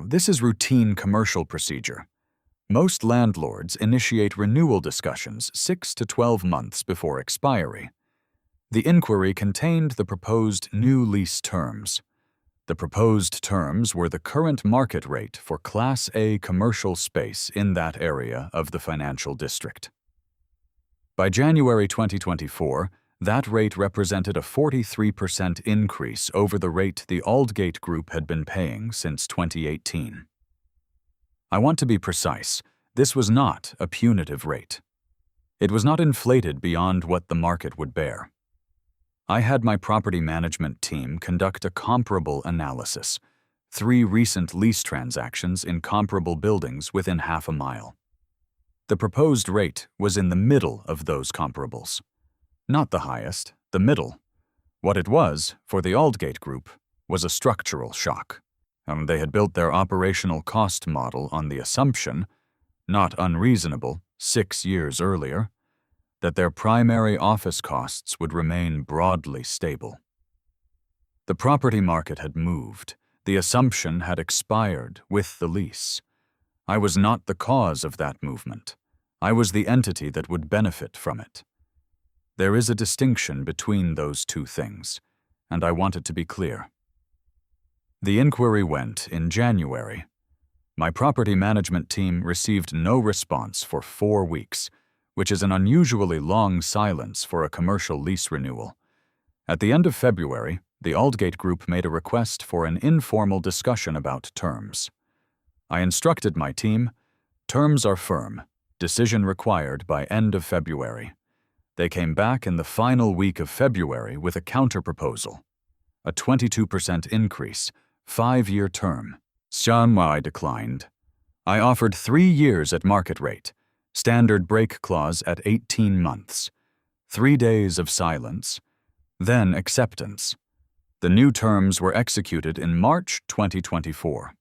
This is routine commercial procedure. Most landlords initiate renewal discussions 6 to 12 months before expiry. The inquiry contained the proposed new lease terms. The proposed terms were the current market rate for Class A commercial space in that area of the financial district. By January 2024, that rate represented a 43% increase over the rate the Aldgate Group had been paying since 2018. I want to be precise, this was not a punitive rate. It was not inflated beyond what the market would bear. I had my property management team conduct a comparable analysis, 3 recent lease transactions in comparable buildings within half a mile. The proposed rate was in the middle of those comparables. Not the highest, the middle. What it was, for the Aldgate Group, was a structural shock. They had built their operational cost model on the assumption, not unreasonable, 6 years earlier, that their primary office costs would remain broadly stable. The property market had moved. The assumption had expired with the lease. I was not the cause of that movement. I was the entity that would benefit from it. There is a distinction between those two things, and I want it to be clear. The inquiry went in January. My property management team received no response for 4 weeks, which is an unusually long silence for a commercial lease renewal. At the end of February, the Aldgate Group made a request for an informal discussion about terms. I instructed my team, terms are firm, decision required by end of February. They came back in the final week of February with a counterproposal, a 22% increase, 5-year term. I declined. I offered 3 years at market rate, standard break clause at 18 months, 3 days of silence, then acceptance. The new terms were executed in March 2024.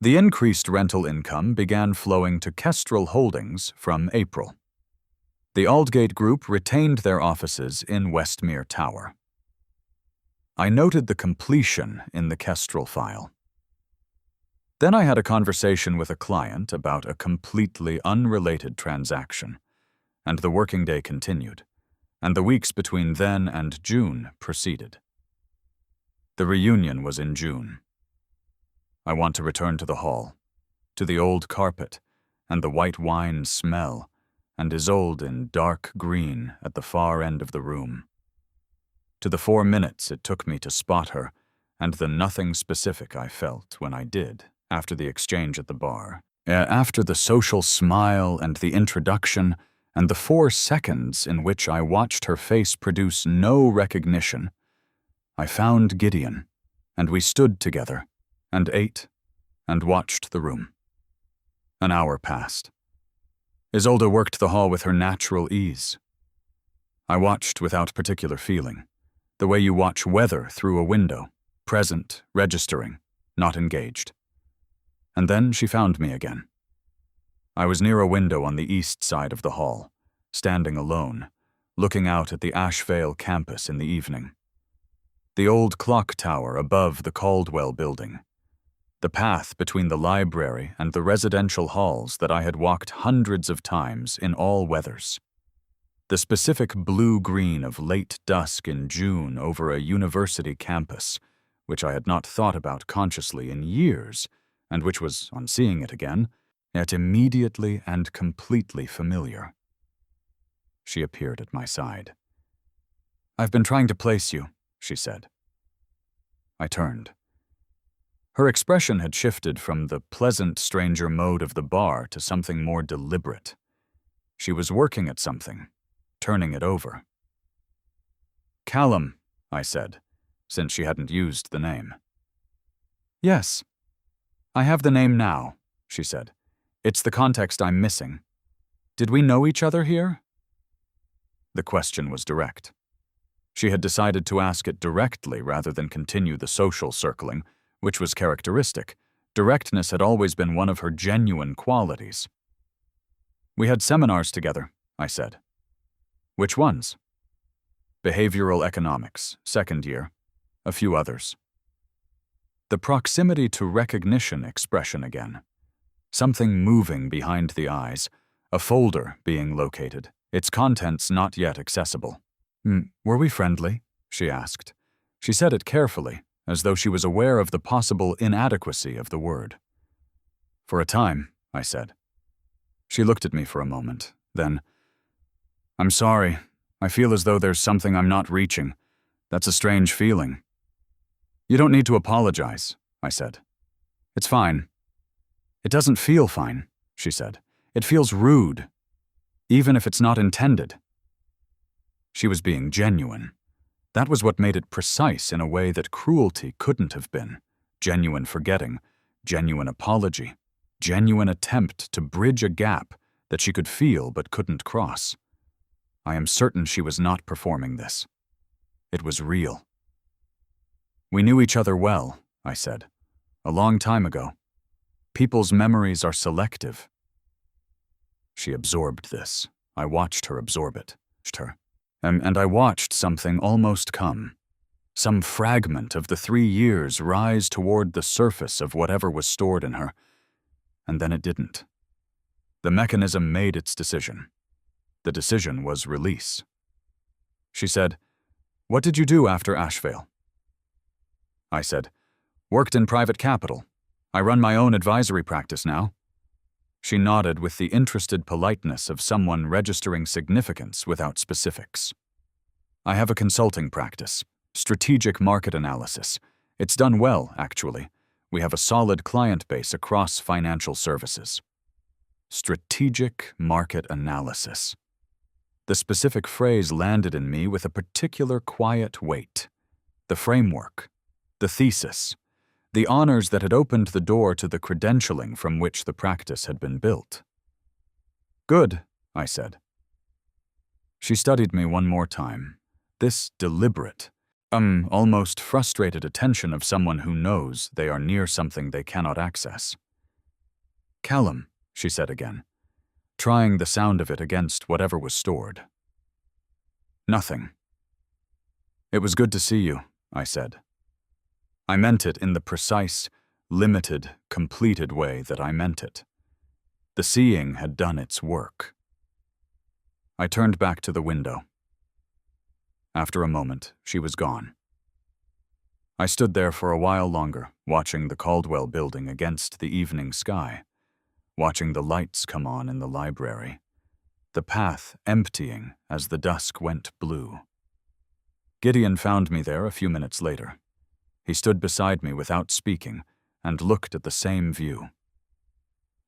The increased rental income began flowing to Kestrel Holdings from April. The Aldgate Group retained their offices in Westmere Tower. I noted the completion in the Kestrel file. Then I had a conversation with a client about a completely unrelated transaction, and the working day continued, and the weeks between then and June proceeded. The reunion was in June. I want to return to the hall, to the old carpet, and the white wine smell, and Isolde in dark green at the far end of the room. To the 4 minutes it took me to spot her, and the nothing specific I felt when I did, after the exchange at the bar. After the social smile and the introduction, and the 4 seconds in which I watched her face produce no recognition, I found Gideon, and we stood together, and ate, and watched the room. An hour passed. Isolde worked the hall with her natural ease. I watched without particular feeling, the way you watch weather through a window, present, registering, not engaged. And then she found me again. I was near a window on the east side of the hall, standing alone, looking out at the Ashvale campus in the evening. The old clock tower above the Caldwell building. The path between the library and the residential halls that I had walked hundreds of times in all weathers. The specific blue-green of late dusk in June over a university campus, which I had not thought about consciously in years, and which was, on seeing it again, yet immediately and completely familiar. She appeared at my side. "I've been trying to place you," she said. I turned. Her expression had shifted from the pleasant stranger mode of the bar to something more deliberate. She was working at something, turning it over. "Callum," I said, since she hadn't used the name. "Yes. I have the name now," she said. "It's the context I'm missing. Did we know each other here?" The question was direct. She had decided to ask it directly rather than continue the social circling, which was characteristic. Directness had always been one of her genuine qualities. "We had seminars together," I said. "Which ones?" "Behavioral economics, 2nd year, a few others." The proximity to recognition expression again. Something moving behind the eyes, a folder being located, its contents not yet accessible. "Were we friendly?" she asked. She said it carefully, as though she was aware of the possible inadequacy of the word. "For a time," I said. She looked at me for a moment, then, "I'm sorry. I feel as though there's something I'm not reaching. That's a strange feeling." "You don't need to apologize," I said. "It's fine." "It doesn't feel fine," she said. "It feels rude, even if it's not intended." She was being genuine. That was what made it precise in a way that cruelty couldn't have been. Genuine forgetting, genuine apology, genuine attempt to bridge a gap that she could feel but couldn't cross. I am certain she was not performing this. It was real. "We knew each other well," I said. "A long time ago. People's memories are selective. She absorbed this. I watched her absorb it. And I watched something almost come. Some fragment of the 3 years rise toward the surface of whatever was stored in her. And then it didn't. The mechanism made its decision. The decision was release. She said, "What did you do after Ashevale?" I said, "Worked in private capital. I run my own advisory practice now." She nodded with the interested politeness of someone registering significance without specifics. "I have a consulting practice, strategic market analysis. It's done well, actually. We have a solid client base across financial services." Strategic market analysis. The specific phrase landed in me with a particular quiet weight. The framework, the thesis, the honors that had opened the door to the credentialing from which the practice had been built. "Good," I said. She studied me one more time. This deliberate, almost frustrated attention of someone who knows they are near something they cannot access. "Callum," she said again, trying the sound of it against whatever was stored. "Nothing." "It was good to see you," I said. I meant it in the precise, limited, completed way that I meant it. The seeing had done its work. I turned back to the window. After a moment, she was gone. I stood there for a while longer, watching the Caldwell building against the evening sky, watching the lights come on in the library, the path emptying as the dusk went blue. Gideon found me there a few minutes later. He stood beside me without speaking and looked at the same view.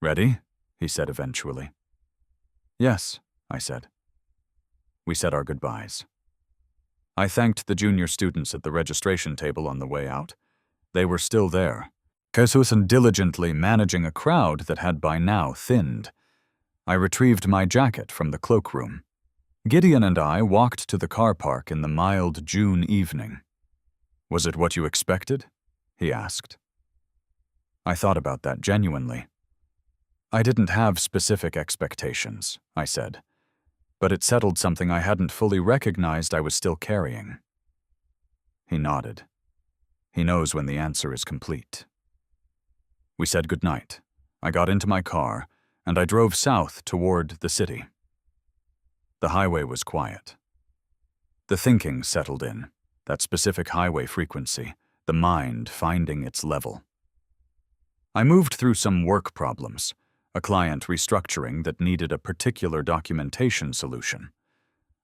"Ready?" he said eventually. "Yes," I said. We said our goodbyes. I thanked the junior students at the registration table on the way out. They were still there, cautious and diligently managing a crowd that had by now thinned. I retrieved my jacket from the cloakroom. Gideon and I walked to the car park in the mild June evening. "Was it what you expected?" he asked. I thought about that genuinely. "I didn't have specific expectations," I said, "but it settled something I hadn't fully recognized I was still carrying." He nodded. He knows when the answer is complete. We said goodnight. I got into my car, and I drove south toward the city. The highway was quiet. The thinking settled in, that specific highway frequency, the mind finding its level. I moved through some work problems, a client restructuring that needed a particular documentation solution,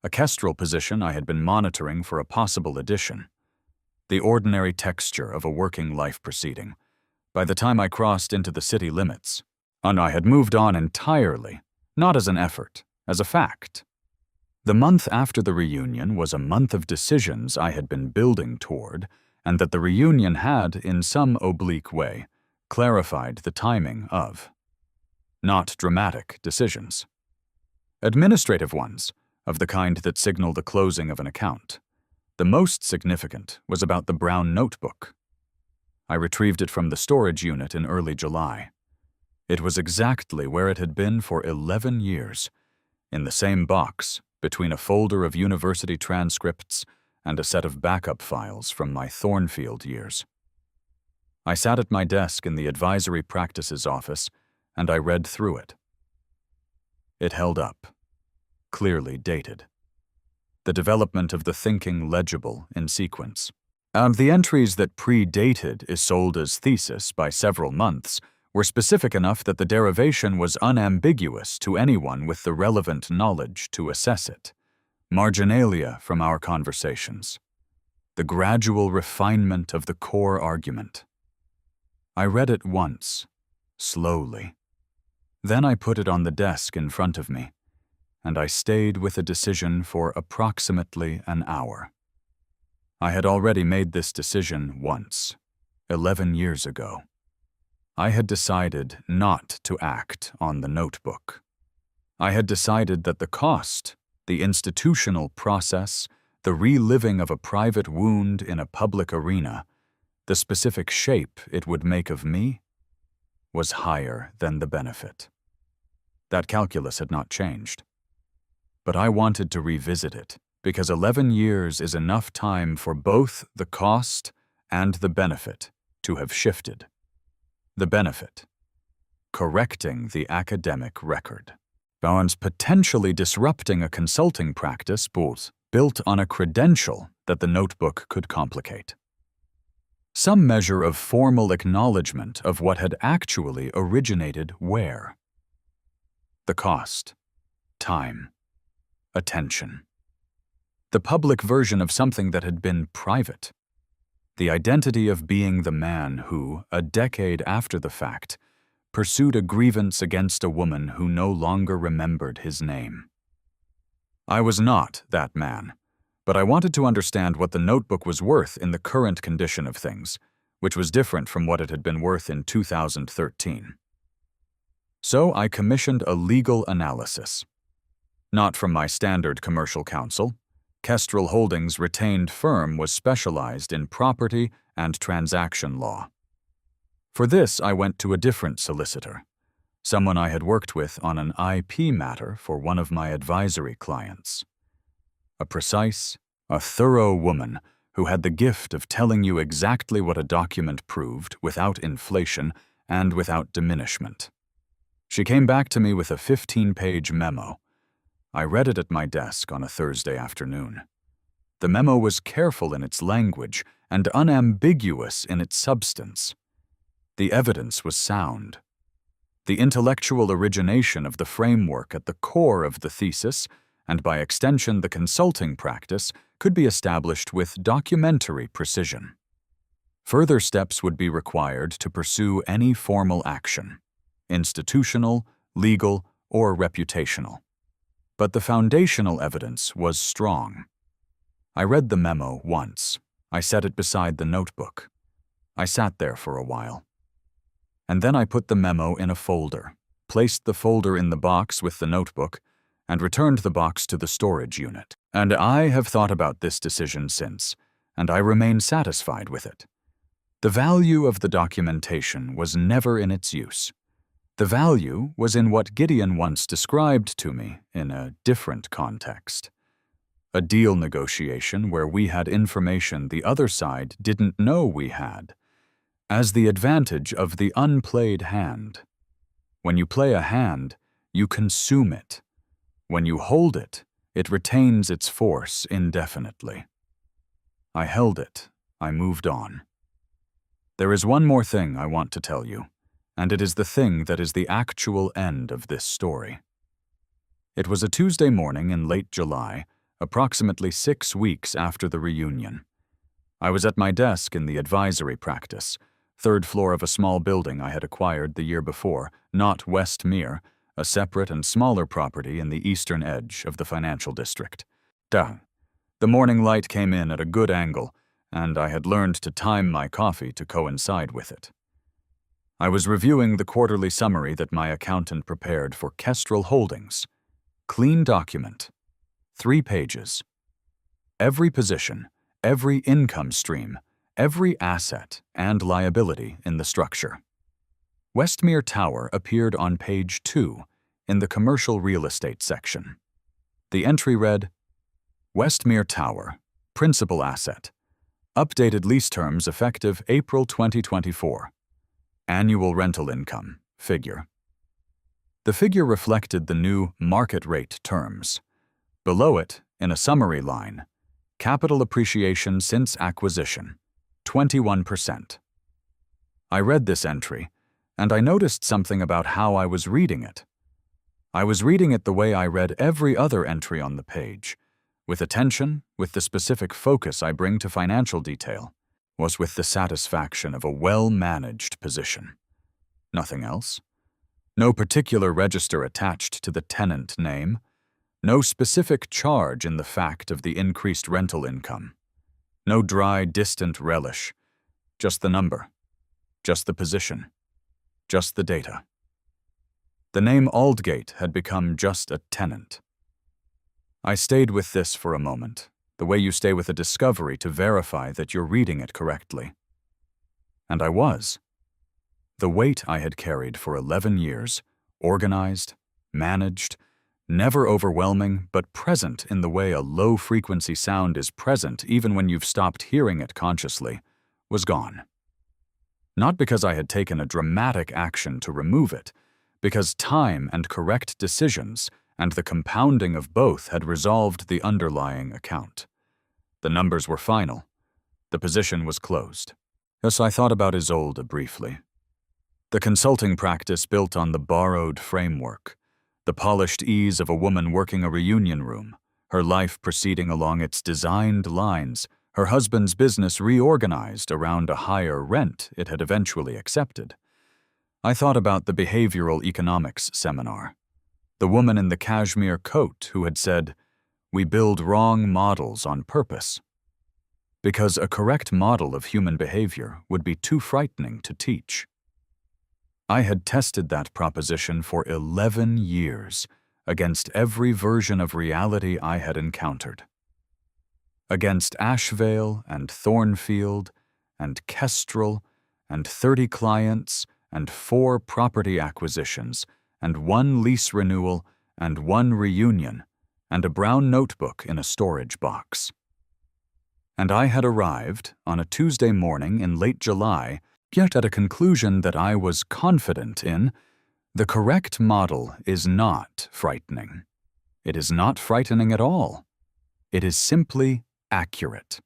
a Kestrel position I had been monitoring for a possible addition, the ordinary texture of a working life proceeding. By the time I crossed into the city limits, and I had moved on entirely, not as an effort, as a fact. The month after the reunion was a month of decisions I had been building toward, and that the reunion had, in some oblique way, clarified the timing of. Not dramatic decisions. Administrative ones, of the kind that signal the closing of an account. The most significant was about the brown notebook. I retrieved it from the storage unit in early July. It was exactly where it had been for 11 years, in the same box, between a folder of university transcripts and a set of backup files from my Thornfield years. I sat at my desk in the advisory practices office, and I read through it. It held up, clearly dated. The development of the thinking legible in sequence. And the entries that predated Isolde's thesis by several months were specific enough that the derivation was unambiguous to anyone with the relevant knowledge to assess it. Marginalia from our conversations. The gradual refinement of the core argument. I read it once, slowly. Then I put it on the desk in front of me, and I stayed with a decision for approximately an hour. I had already made this decision once, 11 years ago. I had decided not to act on the notebook. I had decided that the cost, the institutional process, the reliving of a private wound in a public arena, the specific shape it would make of me, was higher than the benefit. That calculus had not changed. But I wanted to revisit it, because 11 years is enough time for both the cost and the benefit to have shifted. The benefit: correcting the academic record. Bowen's potentially disrupting a consulting practice built on a credential that the notebook could complicate. Some measure of formal acknowledgement of what had actually originated where. The cost: time, attention. The public version of something that had been private. The identity of being the man who, a decade after the fact, pursued a grievance against a woman who no longer remembered his name. I was not that man, but I wanted to understand what the notebook was worth in the current condition of things, which was different from what it had been worth in 2013. So I commissioned a legal analysis. Not from my standard commercial counsel. Kestrel Holdings' retained firm was specialized in property and transaction law. For this, I went to a different solicitor, someone I had worked with on an IP matter for one of my advisory clients. A precise, a thorough woman who had the gift of telling you exactly what a document proved without inflation and without diminishment. She came back to me with a 15-page memo. I read it at my desk on a Thursday afternoon. The memo was careful in its language and unambiguous in its substance. The evidence was sound. The intellectual origination of the framework at the core of the thesis, and by extension the consulting practice, could be established with documentary precision. Further steps would be required to pursue any formal action, institutional, legal, or reputational. But the foundational evidence was strong. I read the memo once. I set it beside the notebook. I sat there for a while. And then I put the memo in a folder, placed the folder in the box with the notebook, and returned the box to the storage unit. And I have thought about this decision since, and I remain satisfied with it. The value of the documentation was never in its use. The value was in what Gideon once described to me in a different context. A deal negotiation where we had information the other side didn't know we had, as the advantage of the unplayed hand. When you play a hand, you consume it. When you hold it, it retains its force indefinitely. I held it. I moved on. There is one more thing I want to tell you, and it is the thing that is the actual end of this story. It was a Tuesday morning in late July, approximately 6 weeks after the reunion. I was at my desk in the advisory practice, third floor of a small building I had acquired the year before, not Westmere, a separate and smaller property in the eastern edge of the financial district. The morning light came in at a good angle, and I had learned to time my coffee to coincide with it. I was reviewing the quarterly summary that my accountant prepared for Kestrel Holdings. Clean document. 3 pages. Every position, every income stream, every asset and liability in the structure. Westmere Tower appeared on page 2 in the commercial real estate section. The entry read, Westmere Tower, principal asset. Updated lease terms effective April 2024. Annual rental income, figure. The figure reflected the new market rate terms. Below it, in a summary line, capital appreciation since acquisition, 21%. I read this entry, and I noticed something about how I was reading it. I was reading it the way I read every other entry on the page, with attention, with the specific focus I bring to financial detail, was with the satisfaction of a well-managed position. Nothing else. No particular register attached to the tenant name. No specific charge in the fact of the increased rental income. No dry, distant relish. Just the number. Just the position. Just the data. The name Aldgate had become just a tenant. I stayed with this for a moment, the way you stay with a discovery to verify that you're reading it correctly. And I was. The weight I had carried for 11 years, organized, managed, never overwhelming, but present in the way a low-frequency sound is present even when you've stopped hearing it consciously, was gone. Not because I had taken a dramatic action to remove it, because time and correct decisions and the compounding of both had resolved the underlying account. The numbers were final. The position was closed. Yes, I thought about Isolde briefly. The consulting practice built on the borrowed framework, the polished ease of a woman working a reunion room, her life proceeding along its designed lines, her husband's business reorganized around a higher rent it had eventually accepted. I thought about the behavioral economics seminar, the woman in the cashmere coat who had said, "We build wrong models on purpose," because a correct model of human behavior would be too frightening to teach. I had tested that proposition for 11 years against every version of reality I had encountered. Against Ashvale and Thornfield and Kestrel and 30 clients and 4 property acquisitions and 1 lease renewal and 1 reunion and a brown notebook in a storage box. And I had arrived, on a Tuesday morning in late July, yet at a conclusion that I was confident in. The correct model is not frightening. It is not frightening at all. It is simply accurate.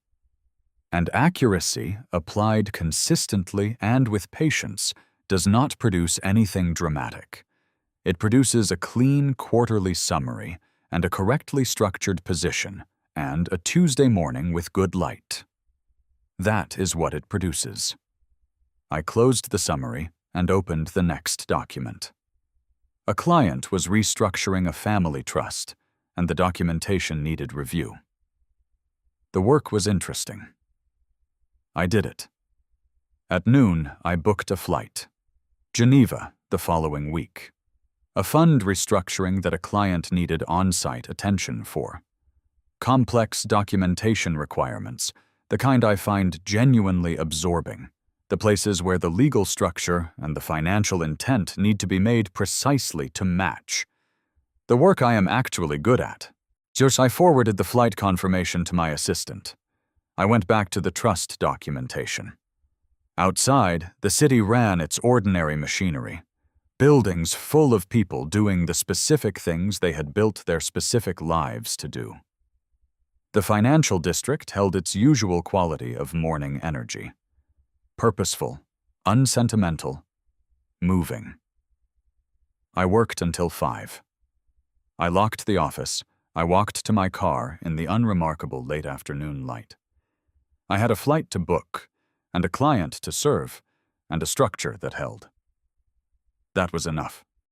And accuracy, applied consistently and with patience, does not produce anything dramatic. It produces a clean quarterly summary and a correctly structured position, and a Tuesday morning with good light. That is what it produces. I closed the summary and opened the next document. A client was restructuring a family trust, and the documentation needed review. The work was interesting. I did it. At noon, I booked a flight. Geneva the following week. A fund restructuring that a client needed on-site attention for. Complex documentation requirements, the kind I find genuinely absorbing. The places where the legal structure and the financial intent need to be made precisely to match. The work I am actually good at. Just I forwarded the flight confirmation to my assistant. I went back to the trust documentation. Outside, the city ran its ordinary machinery. Buildings full of people doing the specific things they had built their specific lives to do. The financial district held its usual quality of morning energy. Purposeful, unsentimental, moving. I worked until 5. I locked the office. I walked to my car in the unremarkable late afternoon light. I had a flight to book, and a client to serve, and a structure that held. That was enough.